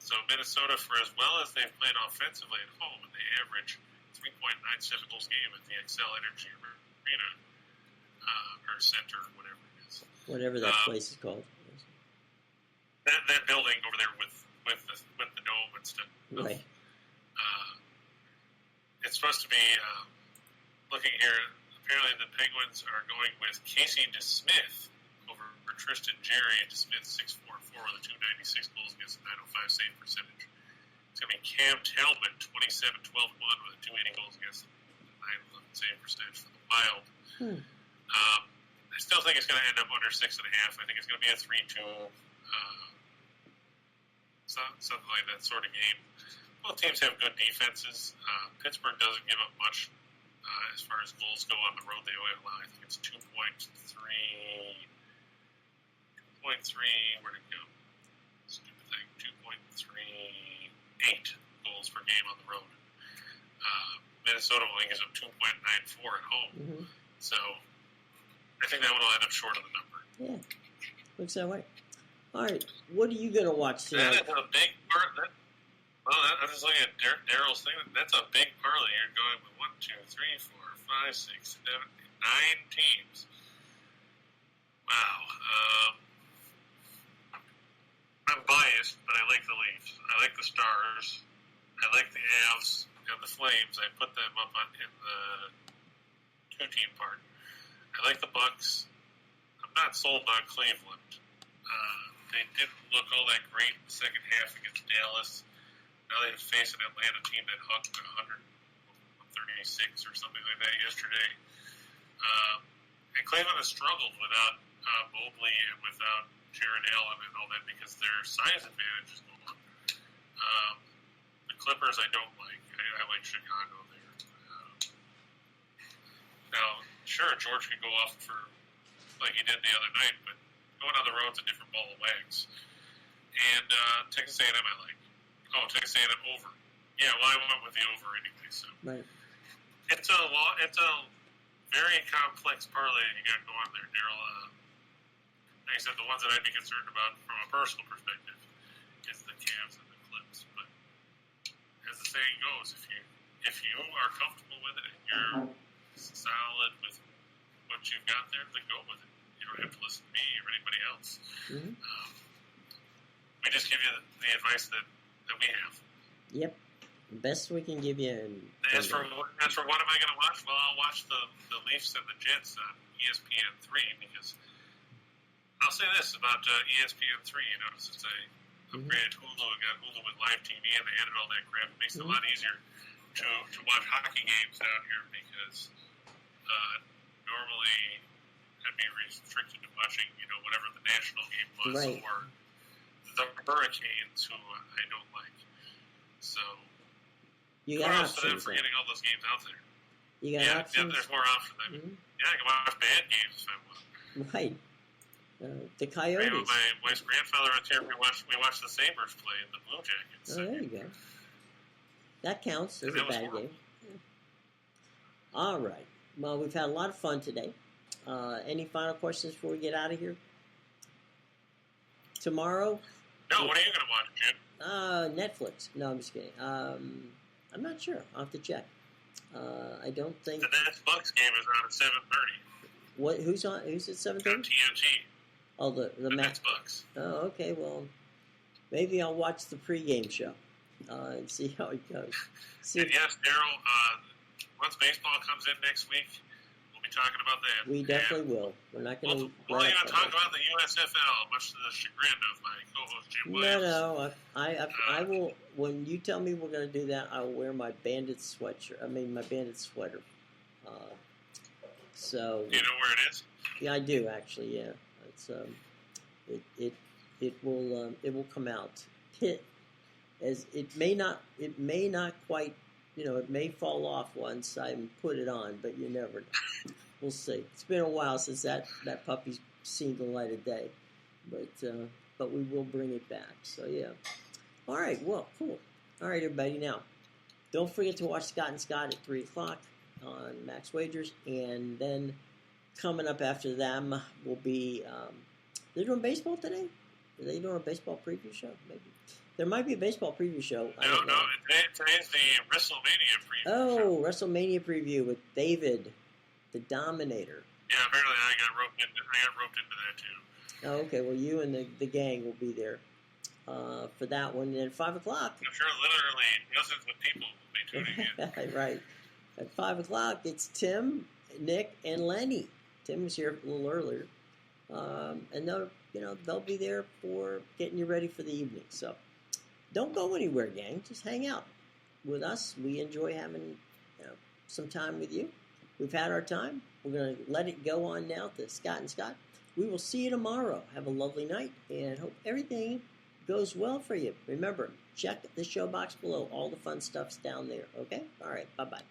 So Minnesota, for as well as they've played offensively at home, and they average 3.97 goals a game at the Xcel Energy Arena, or Center, or whatever it is. Whatever that place is called. That building over there with the dome and stuff. Right. It's supposed to be, looking here, apparently the Penguins are going with Casey DeSmith over Tristan Jarry. DeSmith 6.44 with a 296 goals against a 905 save percentage. It's going to be Cam Talbot 27-12-1 with a 280 goals against a 911 save percentage for the Wild. I still think it's going to end up under 6.5. I think it's going to be a 3-2, something like that sort of game. Both teams have good defenses. Pittsburgh doesn't give up much as far as goals go on the road. They only allow, I think it's 2.3. Where'd it go? Stupid thing. 2.38 goals per game on the road. Minnesota only gives up 2.94 at home. Mm-hmm. So I think that one will end up short of the number. Yeah, looks that way. All right, what are you going to watch tonight? That is a big part. I'm just looking at Daryl's thing. That's a big parlay. You're going with 1, 2, 3, 4, 5, 6, 7, 9 teams. Wow. I'm biased, but I like the Leafs. I like the Stars. I like the Avs and the Flames. I put them up in the 2-team part. I like the Bucks. I'm not sold on Cleveland. They didn't look all that great in the second half against Dallas. Now they face an Atlanta team that hung 136 or something like that yesterday. And Cleveland has struggled without Mobley and without Jared Allen and all that because their size advantage is gone. The Clippers I don't like. I like Chicago there. Now, sure, George could go off for like he did the other night, but going on the road's a different ball of wax. And Texas A&M I like. Oh, Texas A&M over. Yeah, well, I went with the over anyway. So right. It's a very complex parlay you got going there, Daryl. Like I said, the ones that I'd be concerned about from a personal perspective is the Cavs and the Clips. But as the saying goes, if you are comfortable with it and you're solid with what you've got there, then go with it. You don't have to listen to me or anybody else. Mm-hmm. We just give you the advice that we have. Yep. Best we can give you. As for what am I going to watch? Well, I'll watch the Leafs and the Jets on ESPN 3 because I'll say this about ESPN 3. You notice it's a upgraded Hulu. It got Hulu with live TV and they added all that crap. It makes it a lot easier to watch hockey games down here because normally I'd be restricted to watching, whatever the national game was right. or the Hurricanes, who I don't like. So, you got kudos to them for getting all those games out there. You got options? There's more options. Mm-hmm. Yeah, I can watch band games if I want. Right. The Coyotes. Maybe my wife's grandfather was here. We watched the Sabres play in the Blue Jackets. Oh, there you go. That counts as a bad game. Yeah. All right. Well, we've had a lot of fun today. Any final questions before we get out of here? Tomorrow? No, what are you going Jim? to watch? Netflix. No, I'm just kidding. I'm not sure. I'll have to check. I don't think... The Nets Bucks game is on at 7:30. What? Who's on? Who's at 7:30? TNT. Oh, the Nets Bucks. Oh, okay. Well, maybe I'll watch the pregame show and see how it goes. And yes, Daryl. Once baseball comes in next week, we'll be talking about that. We definitely will. We're not going to. We'll even talk about the USFL, much to the chagrin of my co-host Jim Williams. No. I will. When you tell me we're going to do that, I will wear my Bandit sweatshirt. my Bandit sweater. So. Do you know where it is? Yeah, I do actually. Yeah, it's it will come out. It may not quite. It may fall off once I put it on, but you never know. We'll see. It's been a while since that puppy's seen the light of day, but we will bring it back. So yeah. All right. Well, cool. All right, everybody. Now, don't forget to watch Scott and Scott at 3:00 on Max Wagers, and then coming up after them will be. They're doing baseball today. Are they doing a baseball preview show? Maybe. There might be a baseball preview show. No. Today's the WrestleMania preview. Oh, WrestleMania preview with David, the Dominator. Yeah, apparently I got roped into that too. Oh, okay. Well, you and the gang will be there for that one. And at 5:00. I'm sure literally dozens of people will be tuning in. Right. At 5:00, it's Tim, Nick, and Lenny. Tim was here a little earlier, and they'll be there for getting you ready for the evening. So. Don't go anywhere, gang. Just hang out with us. We enjoy having some time with you. We've had our time. We're going to let it go on now to Scott and Scott. We will see you tomorrow. Have a lovely night, and hope everything goes well for you. Remember, check the show box below. All the fun stuff's down there, okay? All right, bye-bye.